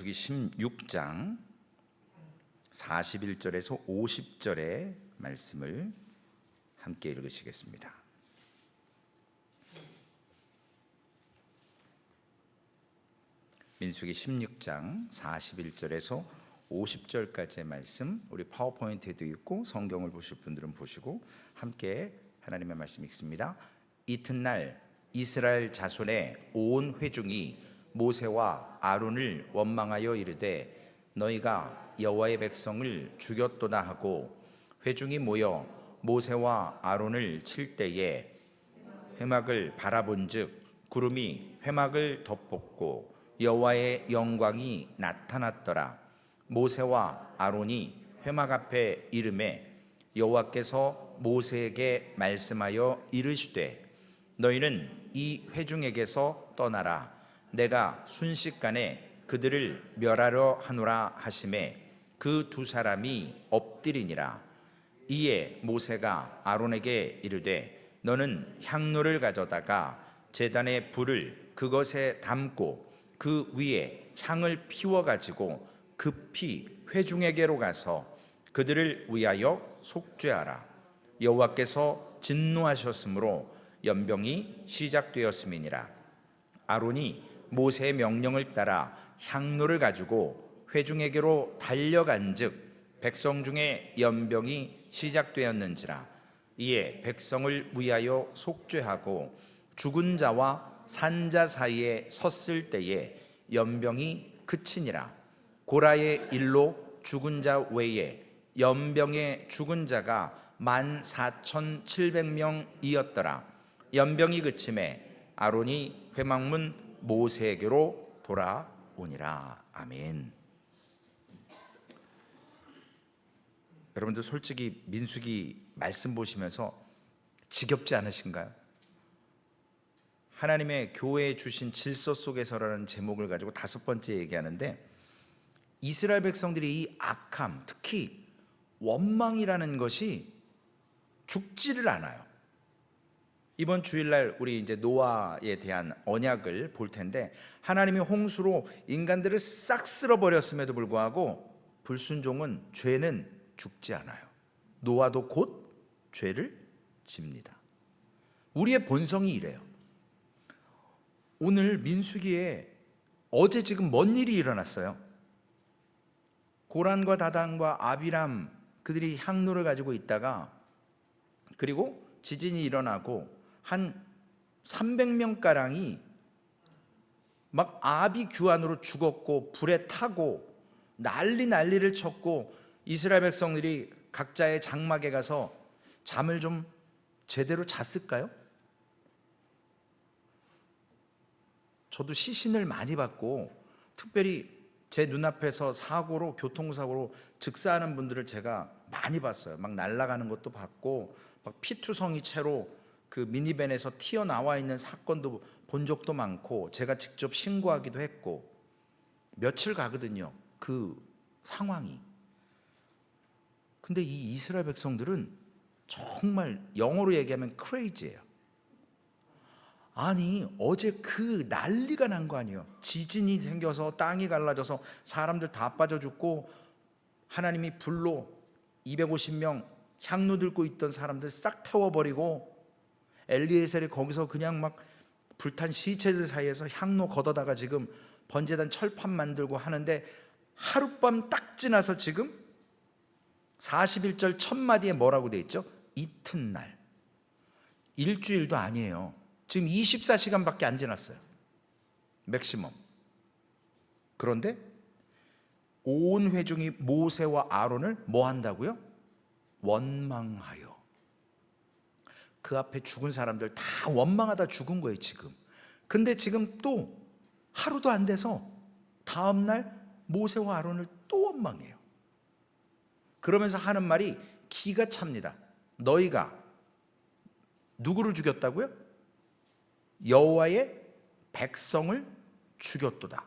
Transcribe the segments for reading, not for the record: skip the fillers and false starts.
민수기 16장 41절에서 50절의 말씀을 함께 읽으시겠습니다. 민수기 16장 41절에서 50절까지의 말씀, 우리 파워포인트에도 있고 성경을 보실 분들은 보시고 함께 하나님의 말씀 읽습니다. 이튿날 이스라엘 자손의 온 회중이 모세와 아론을 원망하여 이르되 너희가 여호와의 백성을 죽였도다 하고, 회중이 모여 모세와 아론을 칠 때에 회막을 바라본즉 구름이 회막을 덮었고 여호와의 영광이 나타났더라. 모세와 아론이 회막 앞에 이르매 여호와께서 모세에게 말씀하여 이르시되 너희는 이 회중에게서 떠나라. 내가 순식간에 그들을 멸하려 하노라 하시매 그 두 사람이 엎드리니라. 이에 모세가 아론에게 이르되 너는 향로를 가져다가 제단의 불을 그것에 담고 그 위에 향을 피워 가지고 급히 회중에게로 가서 그들을 위하여 속죄하라. 여호와께서 진노하셨으므로 연병이 시작되었음이니라. 아론이 모세의 명령을 따라 향로를 가지고 회중에게로 달려간즉 백성 중에 연병이 시작되었는지라. 이에 백성을 위하여 속죄하고 죽은 자와 산 자 사이에 섰을 때에 연병이 그치니라. 고라의 일로 죽은 자 외에 연병에 죽은 자가 14,700명이었더라. 연병이 그침에 아론이 회막문 모세에게로 돌아오니라. 아멘. 여러분들 솔직히 민수기 말씀 보시면서 지겹지 않으신가요? 하나님의 교회에 주신 질서 속에서라는 제목을 가지고 5번째 얘기하는데, 이스라엘 백성들이 이 악함, 특히 원망이라는 것이 죽지를 않아요. 이번 주일날 우리 이제 노아에 대한 언약을 볼 텐데, 하나님이 홍수로 인간들을 싹 쓸어버렸음에도 불구하고 불순종은, 죄는 죽지 않아요. 노아도 곧 죄를 집니다. 우리의 본성이 이래요. 오늘 민수기에 어제 지금 뭔 일이 일어났어요? 고란과 다단과 아비람, 그들이 향로를 가지고 있다가, 그리고 지진이 일어나고 한 300명가량이 막 아비 규환으로 죽었고 불에 타고 난리를 쳤고, 이스라엘 백성들이 각자의 장막에 가서 잠을 좀 제대로 잤을까요? 저도 시신을 많이 봤고, 특별히 제 눈앞에서 사고로, 교통사고로 즉사하는 분들을 제가 많이 봤어요. 막 날아가는 것도 봤고, 막 피투성이 채로 그 미니밴에서 튀어나와 있는 사건도 본 적도 많고, 제가 직접 신고하기도 했고, 며칠 가거든요, 그 상황이. 근데 이 이스라엘 백성들은 정말 영어로 얘기하면 crazy예요. 아니, 어제 그 난리가 난 거 아니에요. 지진이 생겨서 땅이 갈라져서 사람들 다 빠져 죽고, 하나님이 불로 250명 향로 들고 있던 사람들 싹 태워버리고, 엘리에셀이 거기서 그냥 막 불탄 시체들 사이에서 향로 걷어다가 지금 번제단 철판 만들고 하는데, 하룻밤 딱 지나서 지금 41절 첫 마디에 뭐라고 돼 있죠? 이튿날. 일주일도 아니에요. 지금 24시간밖에 안 지났어요, 맥시멈. 그런데 온 회중이 모세와 아론을 뭐 한다고요? 원망하여. 그 앞에 죽은 사람들 다 원망하다 죽은 거예요 지금. 근데 지금 또 하루도 안 돼서 다음날 모세와 아론을 또 원망해요. 그러면서 하는 말이 기가 찹니다. 너희가 누구를 죽였다고요? 여호와의 백성을 죽였도다.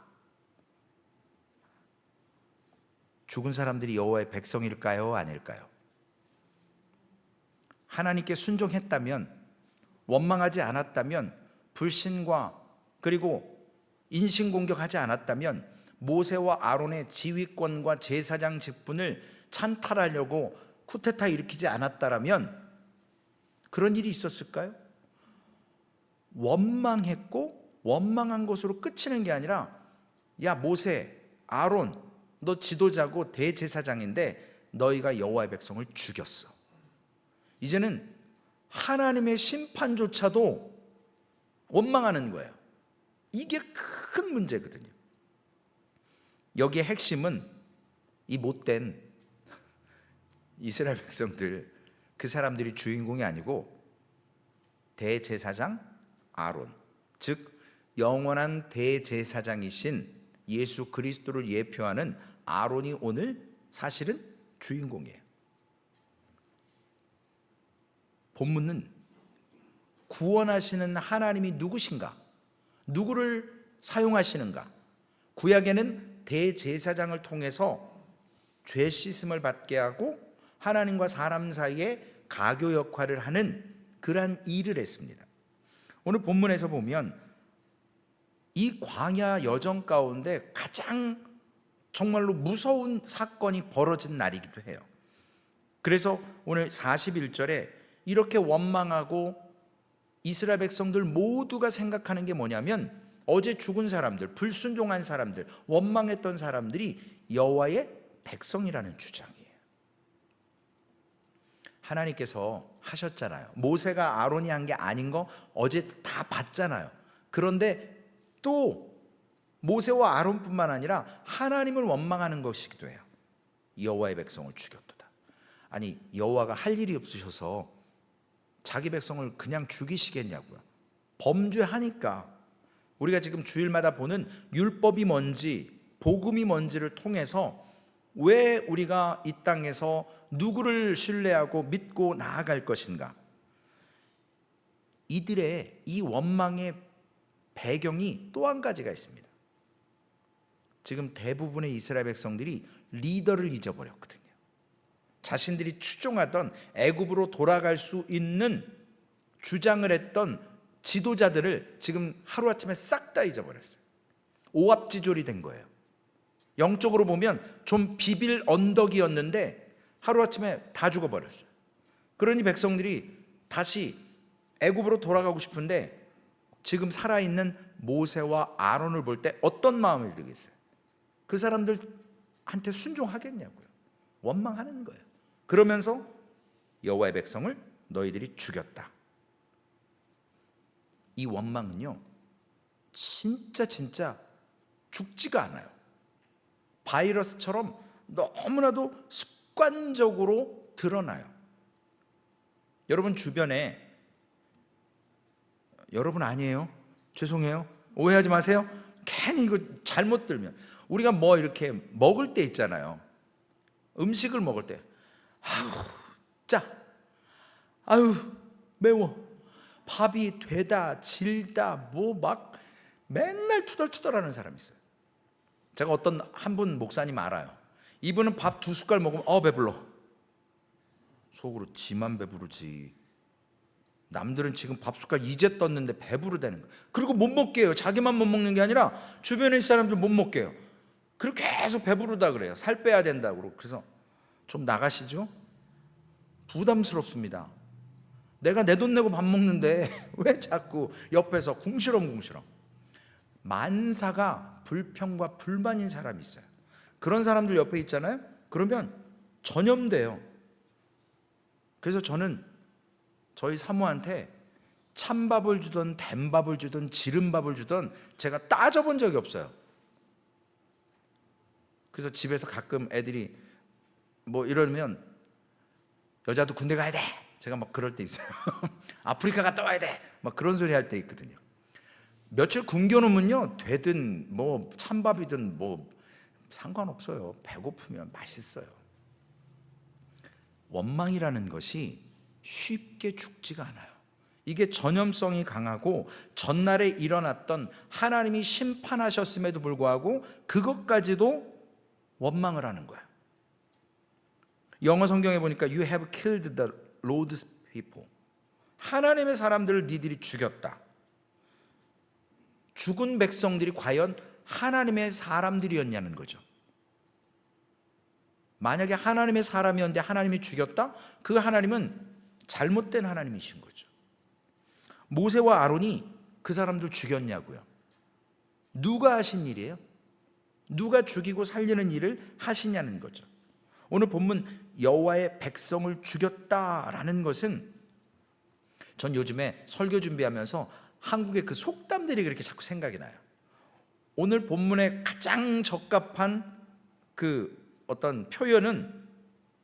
죽은 사람들이 여호와의 백성일까요? 아닐까요? 하나님께 순종했다면, 원망하지 않았다면, 불신과 그리고 인신공격하지 않았다면 모세와 아론의 지휘권과 제사장 직분을 찬탈하려고 쿠데타 일으키지 않았다라면 그런 일이 있었을까요? 원망했고 원망한 것으로 끝이는 게 아니라, 야 모세, 아론, 너 지도자고 대제사장인데 너희가 여호와의 백성을 죽였어. 이제는 하나님의 심판조차도 원망하는 거예요. 이게 큰 문제거든요. 여기에 핵심은 이 못된 이스라엘 백성들, 그 사람들이 주인공이 아니고 대제사장 아론, 즉 영원한 대제사장이신 예수 그리스도를 예표하는 아론이 오늘 사실은 주인공이에요. 본문은 구원하시는 하나님이 누구신가? 누구를 사용하시는가? 구약에는 대제사장을 통해서 죄 씻음을 받게 하고 하나님과 사람 사이에 가교 역할을 하는 그러한 일을 했습니다. 오늘 본문에서 보면 이 광야 여정 가운데 가장 정말로 무서운 사건이 벌어진 날이기도 해요. 그래서 오늘 41절에 이렇게 원망하고 이스라엘 백성들 모두가 생각하는 게 뭐냐면, 어제 죽은 사람들, 불순종한 사람들, 원망했던 사람들이 여호와의 백성이라는 주장이에요. 하나님께서 하셨잖아요. 모세가 아론이 한 게 아닌 거 어제 다 봤잖아요. 그런데 또 모세와 아론뿐만 아니라 하나님을 원망하는 것이기도 해요. 여호와의 백성을 죽였도다. 아니, 여호와가 할 일이 없으셔서 자기 백성을 그냥 죽이시겠냐고요. 범죄하니까. 우리가 지금 주일마다 보는 율법이 뭔지, 복음이 뭔지를 통해서 왜 우리가 이 땅에서 누구를 신뢰하고 믿고 나아갈 것인가? 이들의 이 원망의 배경이 또 한 가지가 있습니다. 지금 대부분의 이스라엘 백성들이 리더를 잊어버렸거든요. 자신들이 추종하던 애굽으로 돌아갈 수 있는 주장을 했던 지도자들을 지금 하루아침에 싹 다 잊어버렸어요. 오합지졸이 된 거예요. 영적으로 보면 좀 비빌 언덕이었는데 하루아침에 다 죽어버렸어요. 그러니 백성들이 다시 애굽으로 돌아가고 싶은데 지금 살아있는 모세와 아론을 볼 때 어떤 마음이 들겠어요? 그 사람들한테 순종하겠냐고요. 원망하는 거예요. 그러면서 여호와의 백성을 너희들이 죽였다. 이 원망은요, 진짜 죽지가 않아요. 바이러스처럼 너무나도 습관적으로 드러나요. 여러분 주변에, 여러분 아니에요? 죄송해요. 오해하지 마세요. 괜히 이거 잘못 들면 우리가 뭐 이렇게 먹을 때 있잖아요. 음식을 먹을 때 아우 짜, 아우 매워, 밥이 되다 질다 뭐 막 맨날 투덜투덜하는 사람이 있어요. 제가 어떤 한 분 목사님 알아요. 이분은 밥 2숟갈 먹으면 배불러. 속으로 지만 배부르지. 남들은 지금 밥 숟갈 이제 떴는데 배부르다는 거예요. 그리고 못 먹게 해요. 자기만 못 먹는 게 아니라 주변에 있는 사람들 못 먹게 해요. 그리고 계속 배부르다 그래요. 살 빼야 된다고. 그래서 좀 나가시죠? 부담스럽습니다. 내가 내 돈 내고 밥 먹는데 왜 자꾸 옆에서 궁시렁궁시렁. 만사가 불평과 불만인 사람이 있어요. 그런 사람들 옆에 있잖아요. 그러면 전염돼요. 그래서 저는 저희 사모한테 찬밥을 주든 된밥을 주든 지른밥을 주든 제가 따져본 적이 없어요. 그래서 집에서 가끔 애들이 뭐 이러면 여자도 군대 가야 돼. 제가 막 그럴 때 있어요. 아프리카 갔다 와야 돼. 막 그런 소리 할 때 있거든요. 며칠 굶겨놓으면요, 되든 뭐 찬밥이든 뭐 상관없어요. 배고프면 맛있어요. 원망이라는 것이 쉽게 죽지가 않아요. 이게 전염성이 강하고 전날에 일어났던 하나님이 심판하셨음에도 불구하고 그것까지도 원망을 하는 거예요. 영어 성경에 보니까 You have killed the Lord's people. 하나님의 사람들을 니들이 죽였다. 죽은 백성들이 과연 하나님의 사람들이었냐는 거죠. 만약에 하나님의 사람이었는데 하나님이 죽였다? 그 하나님은 잘못된 하나님이신 거죠. 모세와 아론이 그 사람들 죽였냐고요? 누가 하신 일이에요? 누가 죽이고 살리는 일을 하시냐는 거죠. 오늘 본문 여호와의 백성을 죽였다라는 것은, 전 요즘에 설교 준비하면서 한국의 그 속담들이 그렇게 자꾸 생각이 나요. 오늘 본문에 가장 적합한 그 어떤 표현은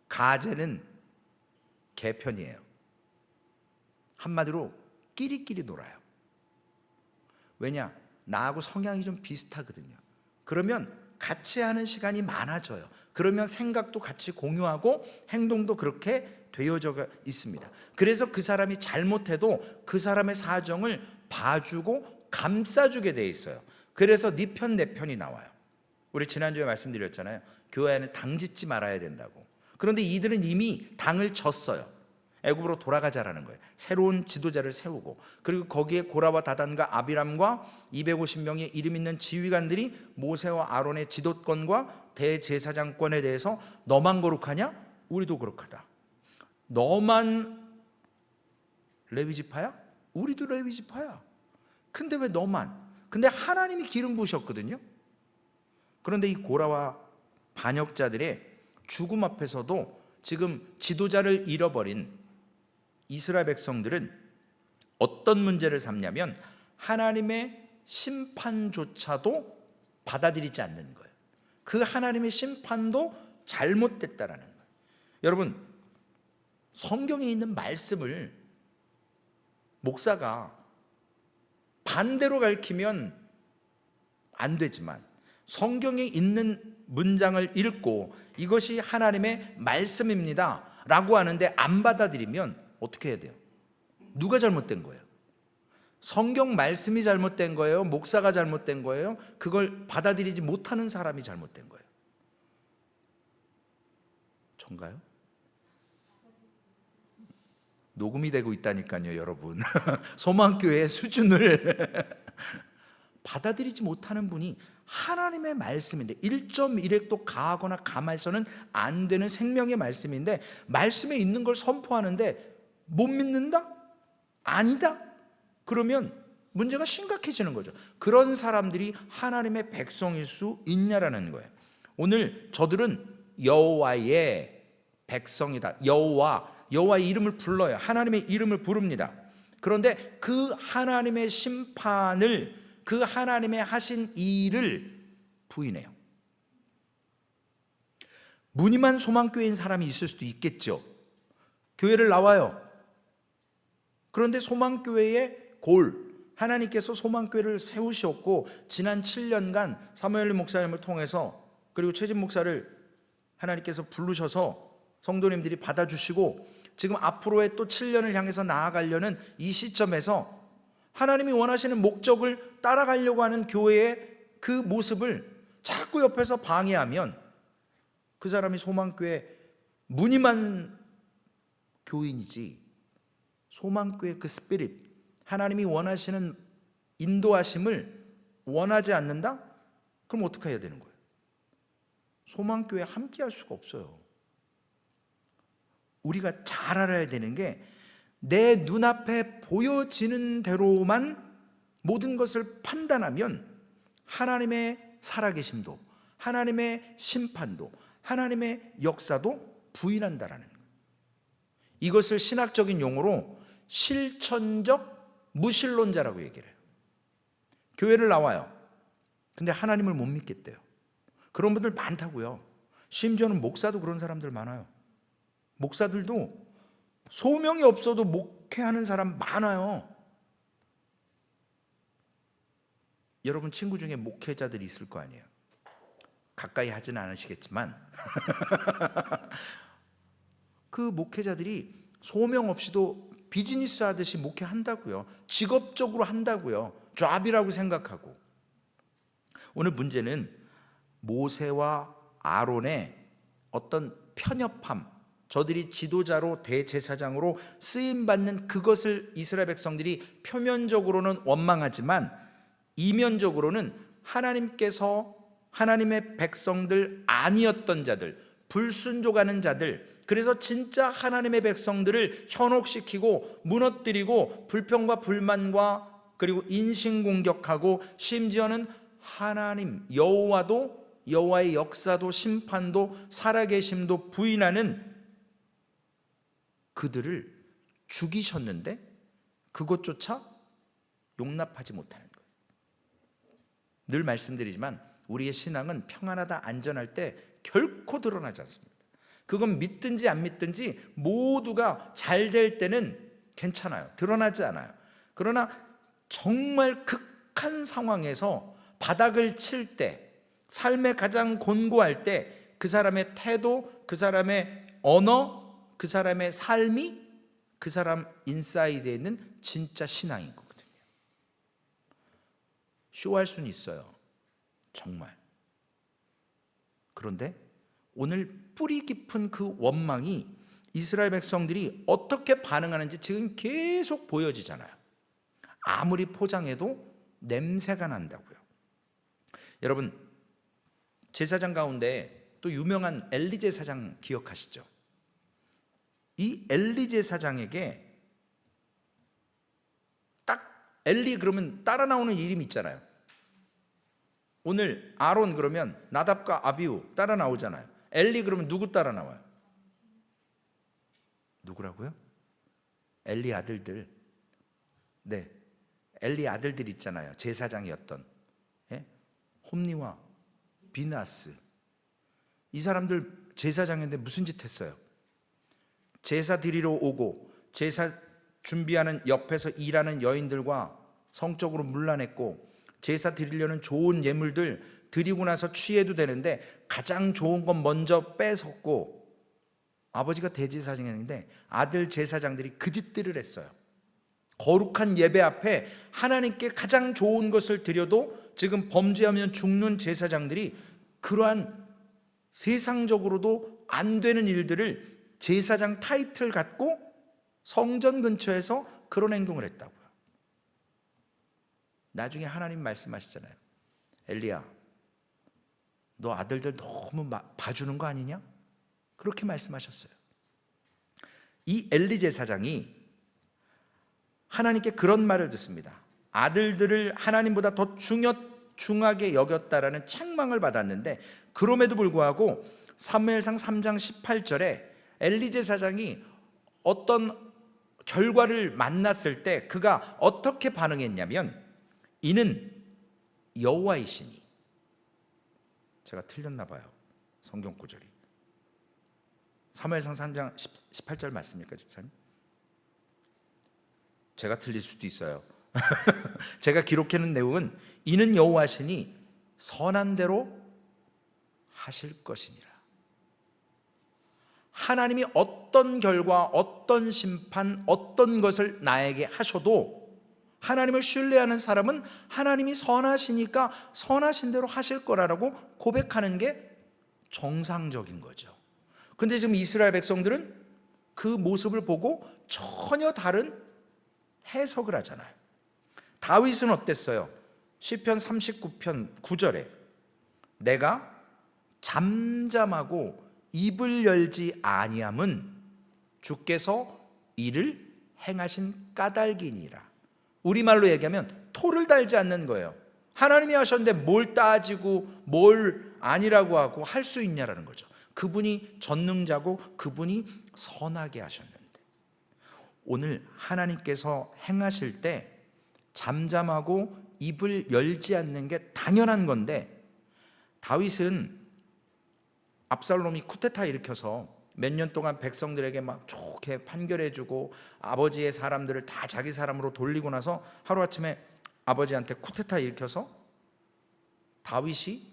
가재는 개편이에요. 한마디로 끼리끼리 놀아요. 왜냐? 나하고 성향이 좀 비슷하거든요. 그러면 같이 하는 시간이 많아져요. 그러면 생각도 같이 공유하고 행동도 그렇게 되어져 있습니다. 그래서 그 사람이 잘못해도 그 사람의 사정을 봐주고 감싸주게 돼 있어요. 그래서 네 편 내 편이 나와요. 우리 지난주에 말씀드렸잖아요. 교회 안에 당 짓지 말아야 된다고. 그런데 이들은 이미 당을 졌어요. 애굽으로 돌아가자라는 거예요. 새로운 지도자를 세우고, 그리고 거기에 고라와 다단과 아비람과 250명의 이름 있는 지휘관들이 모세와 아론의 지도권과 대제사장권에 대해서 너만 거룩하냐? 우리도 거룩하다. 너만 레위지파야? 우리도 레위지파야. 근데 왜 너만? 근데 하나님이 기름 부으셨거든요. 그런데 이 고라와 반역자들의 죽음 앞에서도 지금 지도자를 잃어버린 이스라엘 백성들은 어떤 문제를 삼냐면 하나님의 심판조차도 받아들이지 않는 거예요. 그 하나님의 심판도 잘못됐다라는 거예요. 여러분, 성경에 있는 말씀을 목사가 반대로 가르치면 안 되지만, 성경에 있는 문장을 읽고 이것이 하나님의 말씀입니다 라고 하는데 안 받아들이면 어떻게 해야 돼요? 누가 잘못된 거예요? 성경 말씀이 잘못된 거예요? 목사가 잘못된 거예요? 그걸 받아들이지 못하는 사람이 잘못된 거예요? 전가요? 녹음이 되고 있다니까요, 여러분. 소망교회의 수준을 받아들이지 못하는 분이 하나님의 말씀인데, 1.1획도 가하거나 감해서는 안 되는 생명의 말씀인데, 말씀에 있는 걸 선포하는데 못 믿는다? 아니다? 그러면 문제가 심각해지는 거죠. 그런 사람들이 하나님의 백성일 수 있냐라는 거예요. 오늘 저들은 여호와의 백성이다. 여호와의 이름을 불러요. 하나님의 이름을 부릅니다. 그런데 그 하나님의 심판을, 그 하나님의 하신 일을 부인해요. 무늬만 소망교회인 사람이 있을 수도 있겠죠. 교회를 나와요. 그런데 소망교회의 골, 하나님께서 소망교회를 세우셨고, 지난 7년간 사무엘 목사님을 통해서, 그리고 최진 목사를 하나님께서 부르셔서 성도님들이 받아주시고, 지금 앞으로의 또 7년을 향해서 나아가려는 이 시점에서 하나님이 원하시는 목적을 따라가려고 하는 교회의 그 모습을 자꾸 옆에서 방해하면 그 사람이 소망교회 무늬만 교인이지, 소망교회 그 스피릿, 하나님이 원하시는 인도하심을 원하지 않는다? 그럼 어떻게 해야 되는 거예요? 소망교회 함께 할 수가 없어요. 우리가 잘 알아야 되는 게, 내 눈앞에 보여지는 대로만 모든 것을 판단하면 하나님의 살아계심도, 하나님의 심판도, 하나님의 역사도 부인한다라는 거예요. 이것을 신학적인 용어로 실천적 무신론자라고 얘기를 해요. 교회를 나와요. 근데 하나님을 못 믿겠대요. 그런 분들 많다고요. 심지어는 목사도 그런 사람들 많아요. 목사들도 소명이 없어도 목회하는 사람 많아요. 여러분 친구 중에 목회자들이 있을 거 아니에요. 가까이 하지는 않으시겠지만 그 목회자들이 소명 없이도 비즈니스 하듯이 목회한다고요. 직업적으로 한다고요. 잡이라고 생각하고. 오늘 문제는 모세와 아론의 어떤 편협함, 저들이 지도자로 대제사장으로 쓰임받는 그것을 이스라엘 백성들이 표면적으로는 원망하지만 이면적으로는 하나님께서 하나님의 백성들 아니었던 자들, 불순종하는 자들, 그래서 진짜 하나님의 백성들을 현혹시키고 무너뜨리고 불평과 불만과 그리고 인신공격하고 심지어는 하나님 여호와도, 여호와의 역사도 심판도 살아계심도 부인하는 그들을 죽이셨는데 그것조차 용납하지 못하는 거예요. 늘 말씀드리지만 우리의 신앙은 평안하다 안전할 때 결코 드러나지 않습니다. 그건 믿든지 안 믿든지 모두가 잘 될 때는 괜찮아요. 드러나지 않아요. 그러나 정말 극한 상황에서 바닥을 칠 때, 삶에 가장 곤고할 때 그 사람의 태도, 그 사람의 언어, 그 사람의 삶이 그 사람 인사이드에 있는 진짜 신앙인 거거든요. 쇼할 수는 있어요. 정말. 그런데 오늘 뿌리 깊은 그 원망이 이스라엘 백성들이 어떻게 반응하는지 지금 계속 보여지잖아요. 아무리 포장해도 냄새가 난다고요. 여러분, 제사장 가운데 또 유명한 엘리 제사장 기억하시죠? 이 엘리 제사장에게 딱 엘리 그러면 따라 나오는 이름이 있잖아요. 오늘 아론 그러면 나답과 아비후 따라 나오잖아요. 엘리 그러면 누구 따라 나와요? 누구라고요? 엘리 아들들. 네, 엘리 아들들 있잖아요. 제사장이었던 홈니와 비나스. 이 사람들 제사장인데 무슨 짓 했어요? 제사 드리러 오고 제사 준비하는 옆에서 일하는 여인들과 성적으로 문란했고, 제사 드리려는 좋은 예물들 드리고 나서 취해도 되는데 가장 좋은 건 먼저 뺏었고, 아버지가 대제사장인데 아들 제사장들이 그 짓들을 했어요. 거룩한 예배 앞에 하나님께 가장 좋은 것을 드려도 지금 범죄하면 죽는 제사장들이 그러한 세상적으로도 안 되는 일들을 제사장 타이틀 갖고 성전 근처에서 그런 행동을 했다고요. 나중에 하나님 말씀하시잖아요. 엘리야, 너 아들들 너무 봐주는 거 아니냐? 그렇게 말씀하셨어요. 이 엘리 제사장이 하나님께 그런 말을 듣습니다. 아들들을 하나님보다 더 중하게 여겼다라는 책망을 받았는데, 그럼에도 불구하고 사무엘상 3장 18절에 엘리 제사장이 어떤 결과를 만났을 때 그가 어떻게 반응했냐면, 이는 여호와이시니. 제가 틀렸나 봐요. 성경 구절이 사무엘상 3장 18절 맞습니까, 집사님? 제가 틀릴 수도 있어요. 제가 기록해놓은 내용은 이는 여호와시니 선한 대로 하실 것이니라. 하나님이 어떤 결과, 어떤 심판, 어떤 것을 나에게 하셔도 하나님을 신뢰하는 사람은 하나님이 선하시니까 선하신 대로 하실 거라고 고백하는 게 정상적인 거죠. 근데 지금 이스라엘 백성들은 그 모습을 보고 전혀 다른 해석을 하잖아요. 다윗은 어땠어요? 시편 39편 9절에 내가 잠잠하고 입을 열지 아니함은 주께서 이를 행하신 까닭이니라. 우리말로 얘기하면 토를 달지 않는 거예요. 하나님이 하셨는데 뭘 따지고 뭘 아니라고 하고 할 수 있냐라는 거죠. 그분이 전능자고 그분이 선하게 하셨는데, 오늘 하나님께서 행하실 때 잠잠하고 입을 열지 않는 게 당연한 건데, 다윗은 압살롬이 쿠데타 일으켜서 몇 년 동안 백성들에게 막 좋게 판결해주고 아버지의 사람들을 다 자기 사람으로 돌리고 나서 하루아침에 아버지한테 쿠데타 일으켜서 다윗이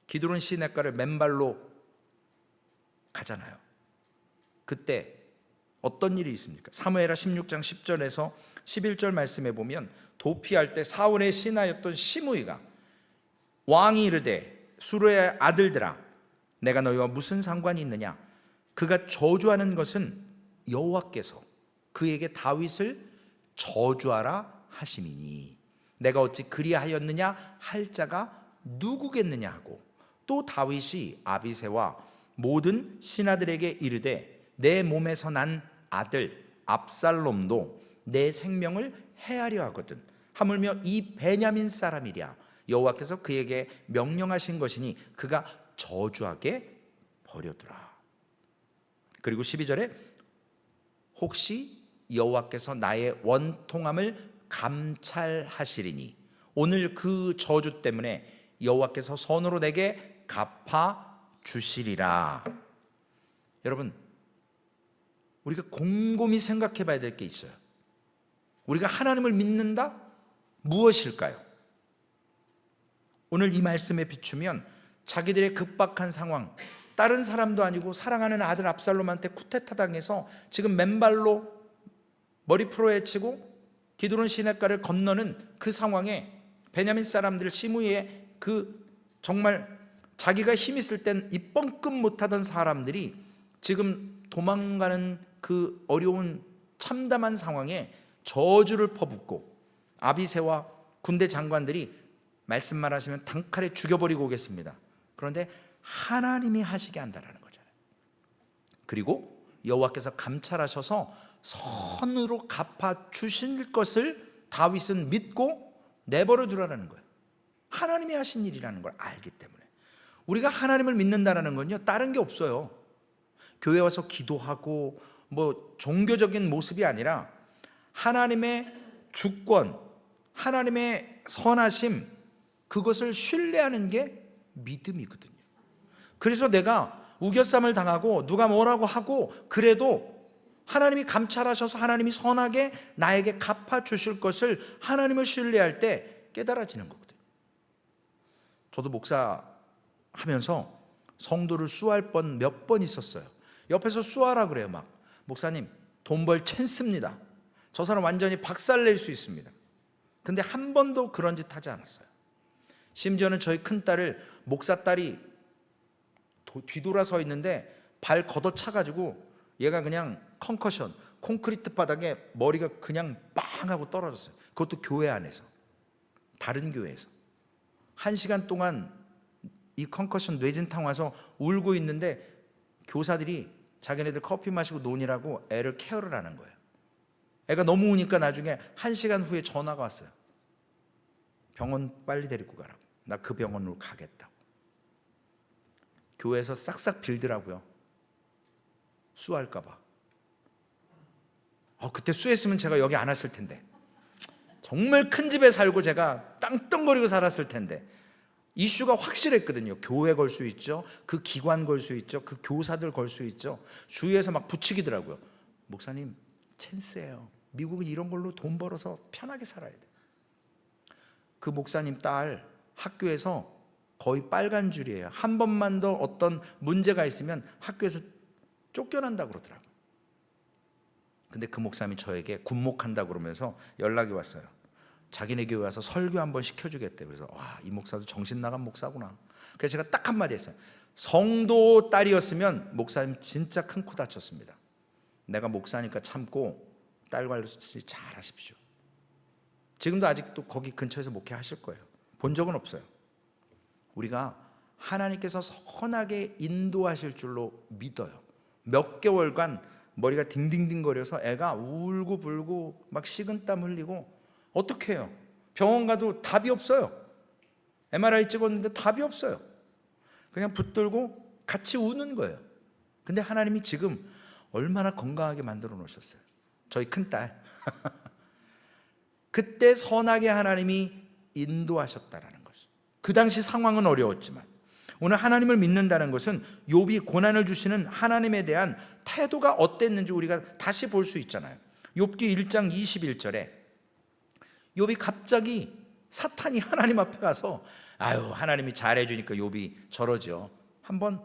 기드론 시내가를 맨발로 가잖아요. 그때 어떤 일이 있습니까? 사무엘하 16장 10절에서 11절 말씀에 보면 도피할 때 사울의 신하였던 시므이가 왕이 이르되 수르의 아들들아, 내가 너희와 무슨 상관이 있느냐? 그가 저주하는 것은 여호와께서 그에게 다윗을 저주하라 하심이니 내가 어찌 그리하였느냐 할 자가 누구겠느냐 하고, 또 다윗이 아비새와 모든 신하들에게 이르되 내 몸에서 난 아들 압살롬도 내 생명을 해하려 하거든. 하물며 이 베냐민 사람이랴 여호와께서 그에게 명령하신 것이니 그가 저주하게 버려두라. 그리고 12절에 혹시 여호와께서 나의 원통함을 감찰하시리니 오늘 그 저주 때문에 여호와께서 손으로 내게 갚아 주시리라. 여러분, 우리가 곰곰이 생각해 봐야 될 게 있어요. 우리가 하나님을 믿는다? 무엇일까요? 오늘 이 말씀에 비추면 자기들의 급박한 상황, 다른 사람도 아니고 사랑하는 아들 압살롬한테 쿠데타 당해서 지금 맨발로 머리 풀어 헤치고 기드론 시냇가를 건너는 그 상황에 베냐민 사람들 시므이의 그 정말 자기가 힘 있을 땐 입번끝 못하던 사람들이 지금 도망가는 그 어려운 참담한 상황에 저주를 퍼붓고 아비새와 군대 장관들이 말씀만 하시면 단칼에 죽여버리고 오겠습니다. 그런데 하나님이 하시게 한다라는 거잖아요. 그리고 여호와께서 감찰하셔서 선으로 갚아 주실 것을 다윗은 믿고 내버려 두라는 거예요. 하나님이 하신 일이라는 걸 알기 때문에. 우리가 하나님을 믿는다는 건요, 다른 게 없어요. 교회 와서 기도하고 뭐 종교적인 모습이 아니라 하나님의 주권, 하나님의 선하심, 그것을 신뢰하는 게 믿음이거든요. 그래서 내가 우겨쌈을 당하고 누가 뭐라고 하고 그래도 하나님이 감찰하셔서 하나님이 선하게 나에게 갚아주실 것을 하나님을 신뢰할 때 깨달아지는 거거든요. 저도 목사하면서 성도를 수할 번 몇 번 있었어요. 옆에서 수하라 그래요. 막 목사님 돈 벌 찬스입니다. 저 사람 완전히 박살낼 수 있습니다. 근데 한 번도 그런 짓 하지 않았어요. 심지어는 저희 큰딸을 목사딸이 뒤돌아 서 있는데 발 걷어차가지고 얘가 그냥 컨커션, 콘크리트 바닥에 머리가 그냥 빵 하고 떨어졌어요. 그것도 교회 안에서, 다른 교회에서 1시간 동안 이 컨커션 뇌진탕 와서 울고 있는데 교사들이 자기네들 커피 마시고 논이라고 애를 케어를 하는 거예요. 애가 너무 우니까 나중에 1시간 후에 전화가 왔어요. 병원 빨리 데리고 가라고. 나 그 병원으로 가겠다고. 교회에서 싹싹 빌더라고요. 수할까 봐. 그때 수했으면 제가 여기 안 왔을 텐데. 정말 큰 집에 살고 제가 땅덩거리고 살았을 텐데. 이슈가 확실했거든요. 교회 걸 수 있죠. 그 기관 걸 수 있죠. 그 교사들 걸 수 있죠. 주위에서 막 부추기더라고요. 목사님 찬스예요. 미국은 이런 걸로 돈 벌어서 편하게 살아야 돼. 그 목사님 딸 학교에서 거의 빨간 줄이에요. 한 번만 더 어떤 문제가 있으면 학교에서 쫓겨난다고 그러더라고요. 근데 그 목사님이 저에게 군목한다고 그러면서 연락이 왔어요. 자기네 교회 와서 설교 한번 시켜주겠대요. 그래서 와, 이 목사도 정신 나간 목사구나. 그래서 제가 딱 한마디 했어요. 성도 딸이었으면 목사님 진짜 큰 코 다쳤습니다. 내가 목사니까 참고 딸 관리 잘 하십시오. 지금도 아직도 거기 근처에서 목회하실 거예요. 본 적은 없어요. 우리가 하나님께서 선하게 인도하실 줄로 믿어요. 몇 개월간 머리가 딩딩딩거려서 애가 울고불고 막 식은땀 흘리고 어떻게 해요? 병원 가도 답이 없어요. MRI 찍었는데 답이 없어요. 그냥 붙들고 같이 우는 거예요. 근데 하나님이 지금 얼마나 건강하게 만들어 놓으셨어요. 저희 큰딸 그때 선하게 하나님이 인도하셨다라는 것이죠. 그 당시 상황은 어려웠지만 오늘 하나님을 믿는다는 것은 욥이 고난을 주시는 하나님에 대한 태도가 어땠는지 우리가 다시 볼 수 있잖아요. 욥기 1장 21절에 욥이 갑자기 사탄이 하나님 앞에 가서 하나님이 잘해주니까 욥이 저러죠. 한번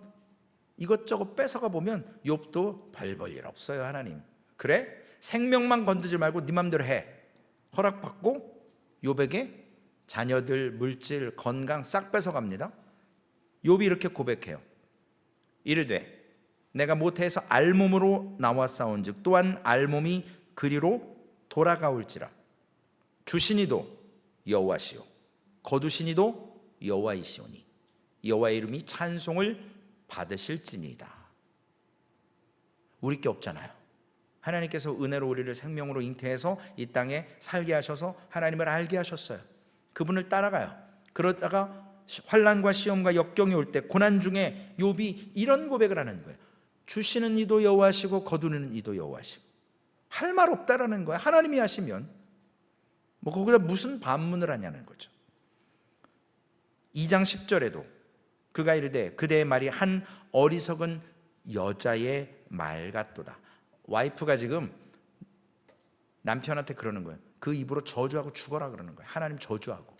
이것저것 뺏어가 보면 욥도 별 볼 일 없어요. 하나님 그래? 생명만 건드지 말고 네 맘대로 해. 허락받고 욥에게 자녀들, 물질, 건강 싹 뺏어갑니다. 욥이 이렇게 고백해요. 이르되 내가 모태에서 알몸으로 나와 싸운즉 또한 알몸이 그리로 돌아가올지라. 주신이도 여호와시요 거두신 이도 여호와이시오니 여호와의 이름이 찬송을 받으실지니이다. 우리 게 없잖아요. 하나님께서 은혜로 우리를 생명으로 잉태해서 이 땅에 살게 하셔서 하나님을 알게 하셨어요. 그분을 따라가요. 그러다가 환난과 시험과 역경이 올 때 고난 중에 욥이 이런 고백을 하는 거예요. 주시는 이도 여호와시고 거두는 이도 여호와시고. 할 말 없다라는 거예요. 하나님이 하시면 뭐 거기다 무슨 반문을 하냐는 거죠. 2장 10절에도 그가 이르되 그대의 말이 한 어리석은 여자의 말 같도다. 와이프가 지금 남편한테 그러는 거예요. 그 입으로 저주하고 죽어라 그러는 거예요. 하나님 저주하고.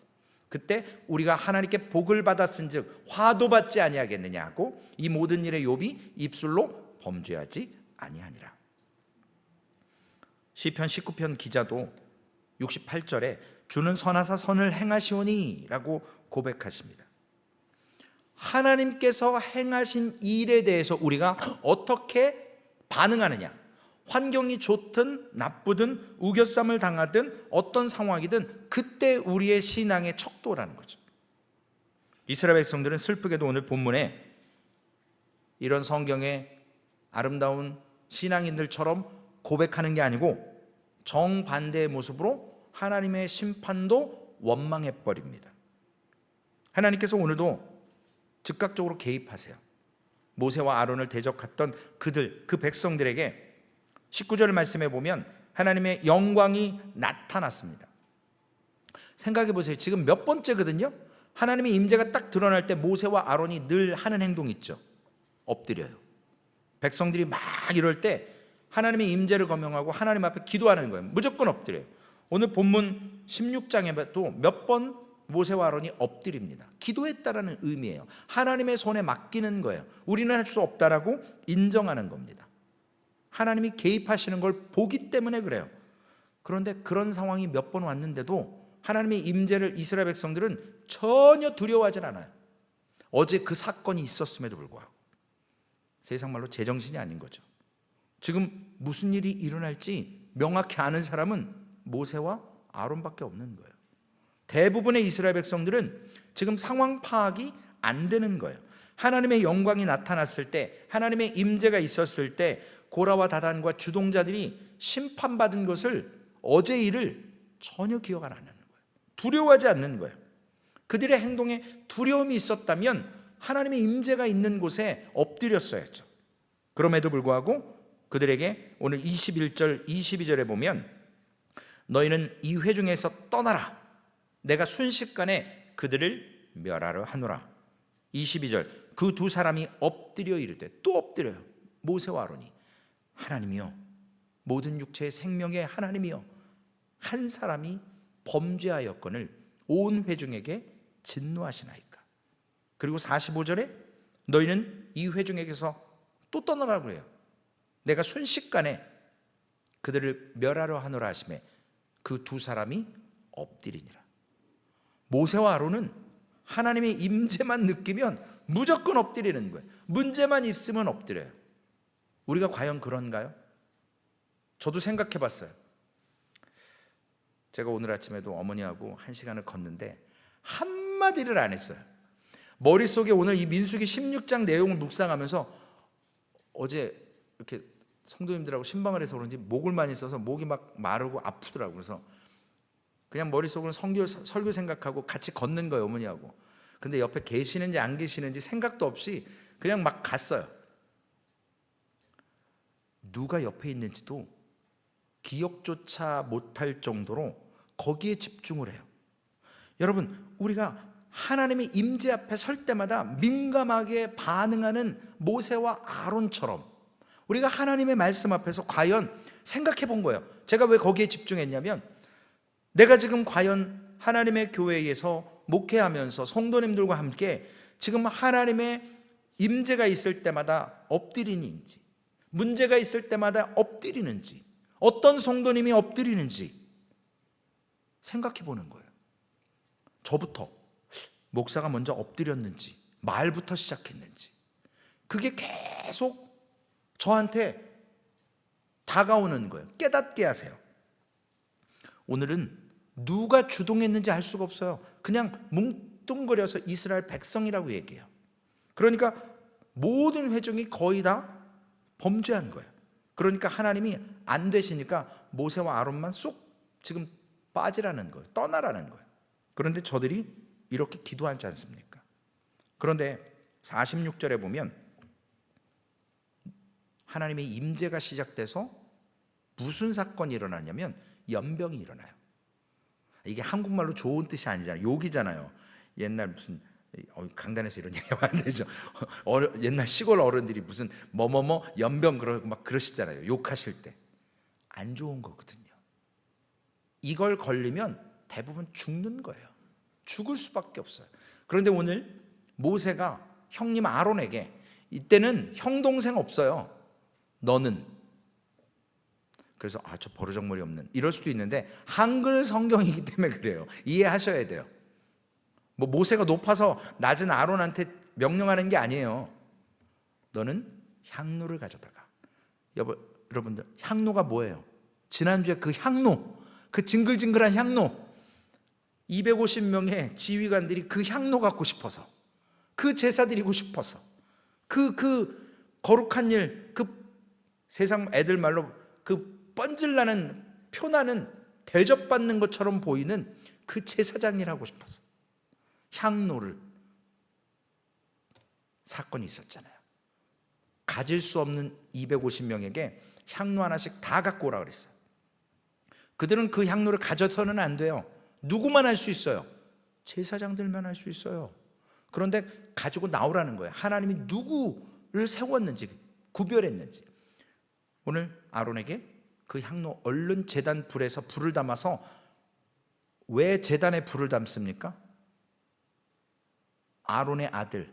그때 우리가 하나님께 복을 받았은즉 화도 받지 아니하겠느냐 하고 이 모든 일에 욥이 입술로 범죄하지 아니하니라. 시편 19편 기자도 68절에 주는 선하사 선을 행하시오니 라고 고백하십니다. 하나님께서 행하신 일에 대해서 우리가 어떻게 반응하느냐, 환경이 좋든 나쁘든 우겨쌈을 당하든 어떤 상황이든 그때 우리의 신앙의 척도라는 거죠. 이스라엘 백성들은 슬프게도 오늘 본문에 이런 성경의 아름다운 신앙인들처럼 고백하는 게 아니고 정반대의 모습으로 하나님의 심판도 원망해버립니다. 하나님께서 오늘도 즉각적으로 개입하세요. 모세와 아론을 대적했던 그 백성들에게 19절 말씀에 보면 하나님의 영광이 나타났습니다. 생각해 보세요. 지금 몇 번째거든요. 하나님의 임재가 딱 드러날 때 모세와 아론이 늘 하는 행동 있죠. 엎드려요. 백성들이 막 이럴 때 하나님의 임재를 거명하고 하나님 앞에 기도하는 거예요. 무조건 엎드려요. 오늘 본문 16장에도 몇 번 모세와 아론이 엎드립니다. 기도했다라는 의미예요. 하나님의 손에 맡기는 거예요. 우리는 할 수 없다라고 인정하는 겁니다. 하나님이 개입하시는 걸 보기 때문에 그래요. 그런데 그런 상황이 몇 번 왔는데도 하나님의 임재를 이스라엘 백성들은 전혀 두려워하지 않아요. 어제 그 사건이 있었음에도 불구하고 세상 말로 제정신이 아닌 거죠. 지금 무슨 일이 일어날지 명확히 아는 사람은 모세와 아론밖에 없는 거예요. 대부분의 이스라엘 백성들은 지금 상황 파악이 안 되는 거예요. 하나님의 영광이 나타났을 때, 하나님의 임재가 있었을 때 고라와 다단과 주동자들이 심판받은 것을 어제 일을 전혀 기억 안 하는 거예요. 두려워하지 않는 거예요. 그들의 행동에 두려움이 있었다면 하나님의 임재가 있는 곳에 엎드렸어야죠. 그럼에도 불구하고 그들에게 오늘 21절 22절에 보면 너희는 이 회중에서 떠나라. 내가 순식간에 그들을 멸하려 하노라. 22절 그 두 사람이 엎드려 이르되 또 엎드려요. 모세와 아론이 하나님이여 모든 육체의 생명의 하나님이여 한 사람이 범죄하였거늘 온 회중에게 진노하시나이까. 그리고 45절에 너희는 이 회중에게서 또 떠나라고 해요. 내가 순식간에 그들을 멸하려 하노라 하시매 그 두 사람이 엎드리니라. 모세와 아론은 하나님의 임재만 느끼면 무조건 엎드리는 거예요. 문제만 있으면 엎드려요. 우리가 과연 그런가요? 저도 생각해 봤어요. 제가 오늘 아침에도 어머니하고 1시간을 걷는데 한마디를 안 했어요. 머릿속에 오늘 이 민수기 16장 내용을 묵상하면서 어제 이렇게 성도님들하고 신방을 해서 그런지 목을 많이 써서 목이 막 마르고 아프더라고요. 그래서 그냥 머릿속으로 설교 생각하고 같이 걷는 거예요, 어머니하고. 근데 옆에 계시는지 안 계시는지 생각도 없이 그냥 막 갔어요. 누가 옆에 있는지도 기억조차 못할 정도로 거기에 집중을 해요. 여러분, 우리가 하나님의 임재 앞에 설 때마다 민감하게 반응하는 모세와 아론처럼 우리가 하나님의 말씀 앞에서 과연 생각해 본 거예요. 제가 왜 거기에 집중했냐면 내가 지금 과연 하나님의 교회에서 목회하면서 성도님들과 함께 지금 하나님의 임재가 있을 때마다 엎드리는지, 문제가 있을 때마다 엎드리는지, 어떤 성도님이 엎드리는지 생각해 보는 거예요. 저부터 목사가 먼저 엎드렸는지 말부터 시작했는지 그게 계속 저한테 다가오는 거예요. 깨닫게 하세요. 오늘은 누가 주동했는지 알 수가 없어요. 그냥 뭉뚱거려서 이스라엘 백성이라고 얘기해요. 그러니까 모든 회중이 거의 다 범죄한 거예요. 그러니까 하나님이 안 되시니까 모세와 아론만 쏙 지금 빠지라는 거예요. 떠나라는 거예요. 그런데 저들이 이렇게 기도하지 않습니까? 그런데 46절에 보면 하나님의 임재가 시작돼서 무슨 사건이 일어나냐면 연병이 일어나요. 이게 한국말로 좋은 뜻이 아니잖아요. 욕이잖아요. 옛날 무슨 강단에서 이런 얘기하면 안 되죠. 옛날 시골 어른들이 무슨 뭐뭐뭐 연병 그러고 막 그러시잖아요. 욕하실 때. 안 좋은 거거든요. 이걸 걸리면 대부분 죽는 거예요. 죽을 수밖에 없어요. 그런데 오늘 모세가 형님 아론에게, 이때는 형 동생 없어요. 너는. 그래서 저 버르장머리 없는, 이럴 수도 있는데 한글 성경이기 때문에 그래요. 이해하셔야 돼요. 뭐 모세가 높아서 낮은 아론한테 명령하는 게 아니에요. 너는 향로를 가져다가. 여러분들, 향로가 뭐예요? 지난주에 그 향로, 그 징글징글한 향로, 250명의 지휘관들이 그 향로 갖고 싶어서, 그 제사 드리고 싶어서, 그 거룩한 일, 그 세상 애들 말로 그 뻔질나는, 표나는, 대접받는 것처럼 보이는 그 제사장이라고 싶어서 향로를, 사건이 있었잖아요. 가질 수 없는 250명에게 향로 하나씩 다 갖고 오라 그랬어요. 그들은 그 향로를 가져서는 안 돼요. 누구만 할 수 있어요? 제사장들만 할 수 있어요. 그런데 가지고 나오라는 거예요. 하나님이 누구를 세웠는지, 구별했는지. 오늘 아론에게 그 향로 얼른 제단 불에서 불을 담아서, 왜 제단에 불을 담습니까? 아론의 아들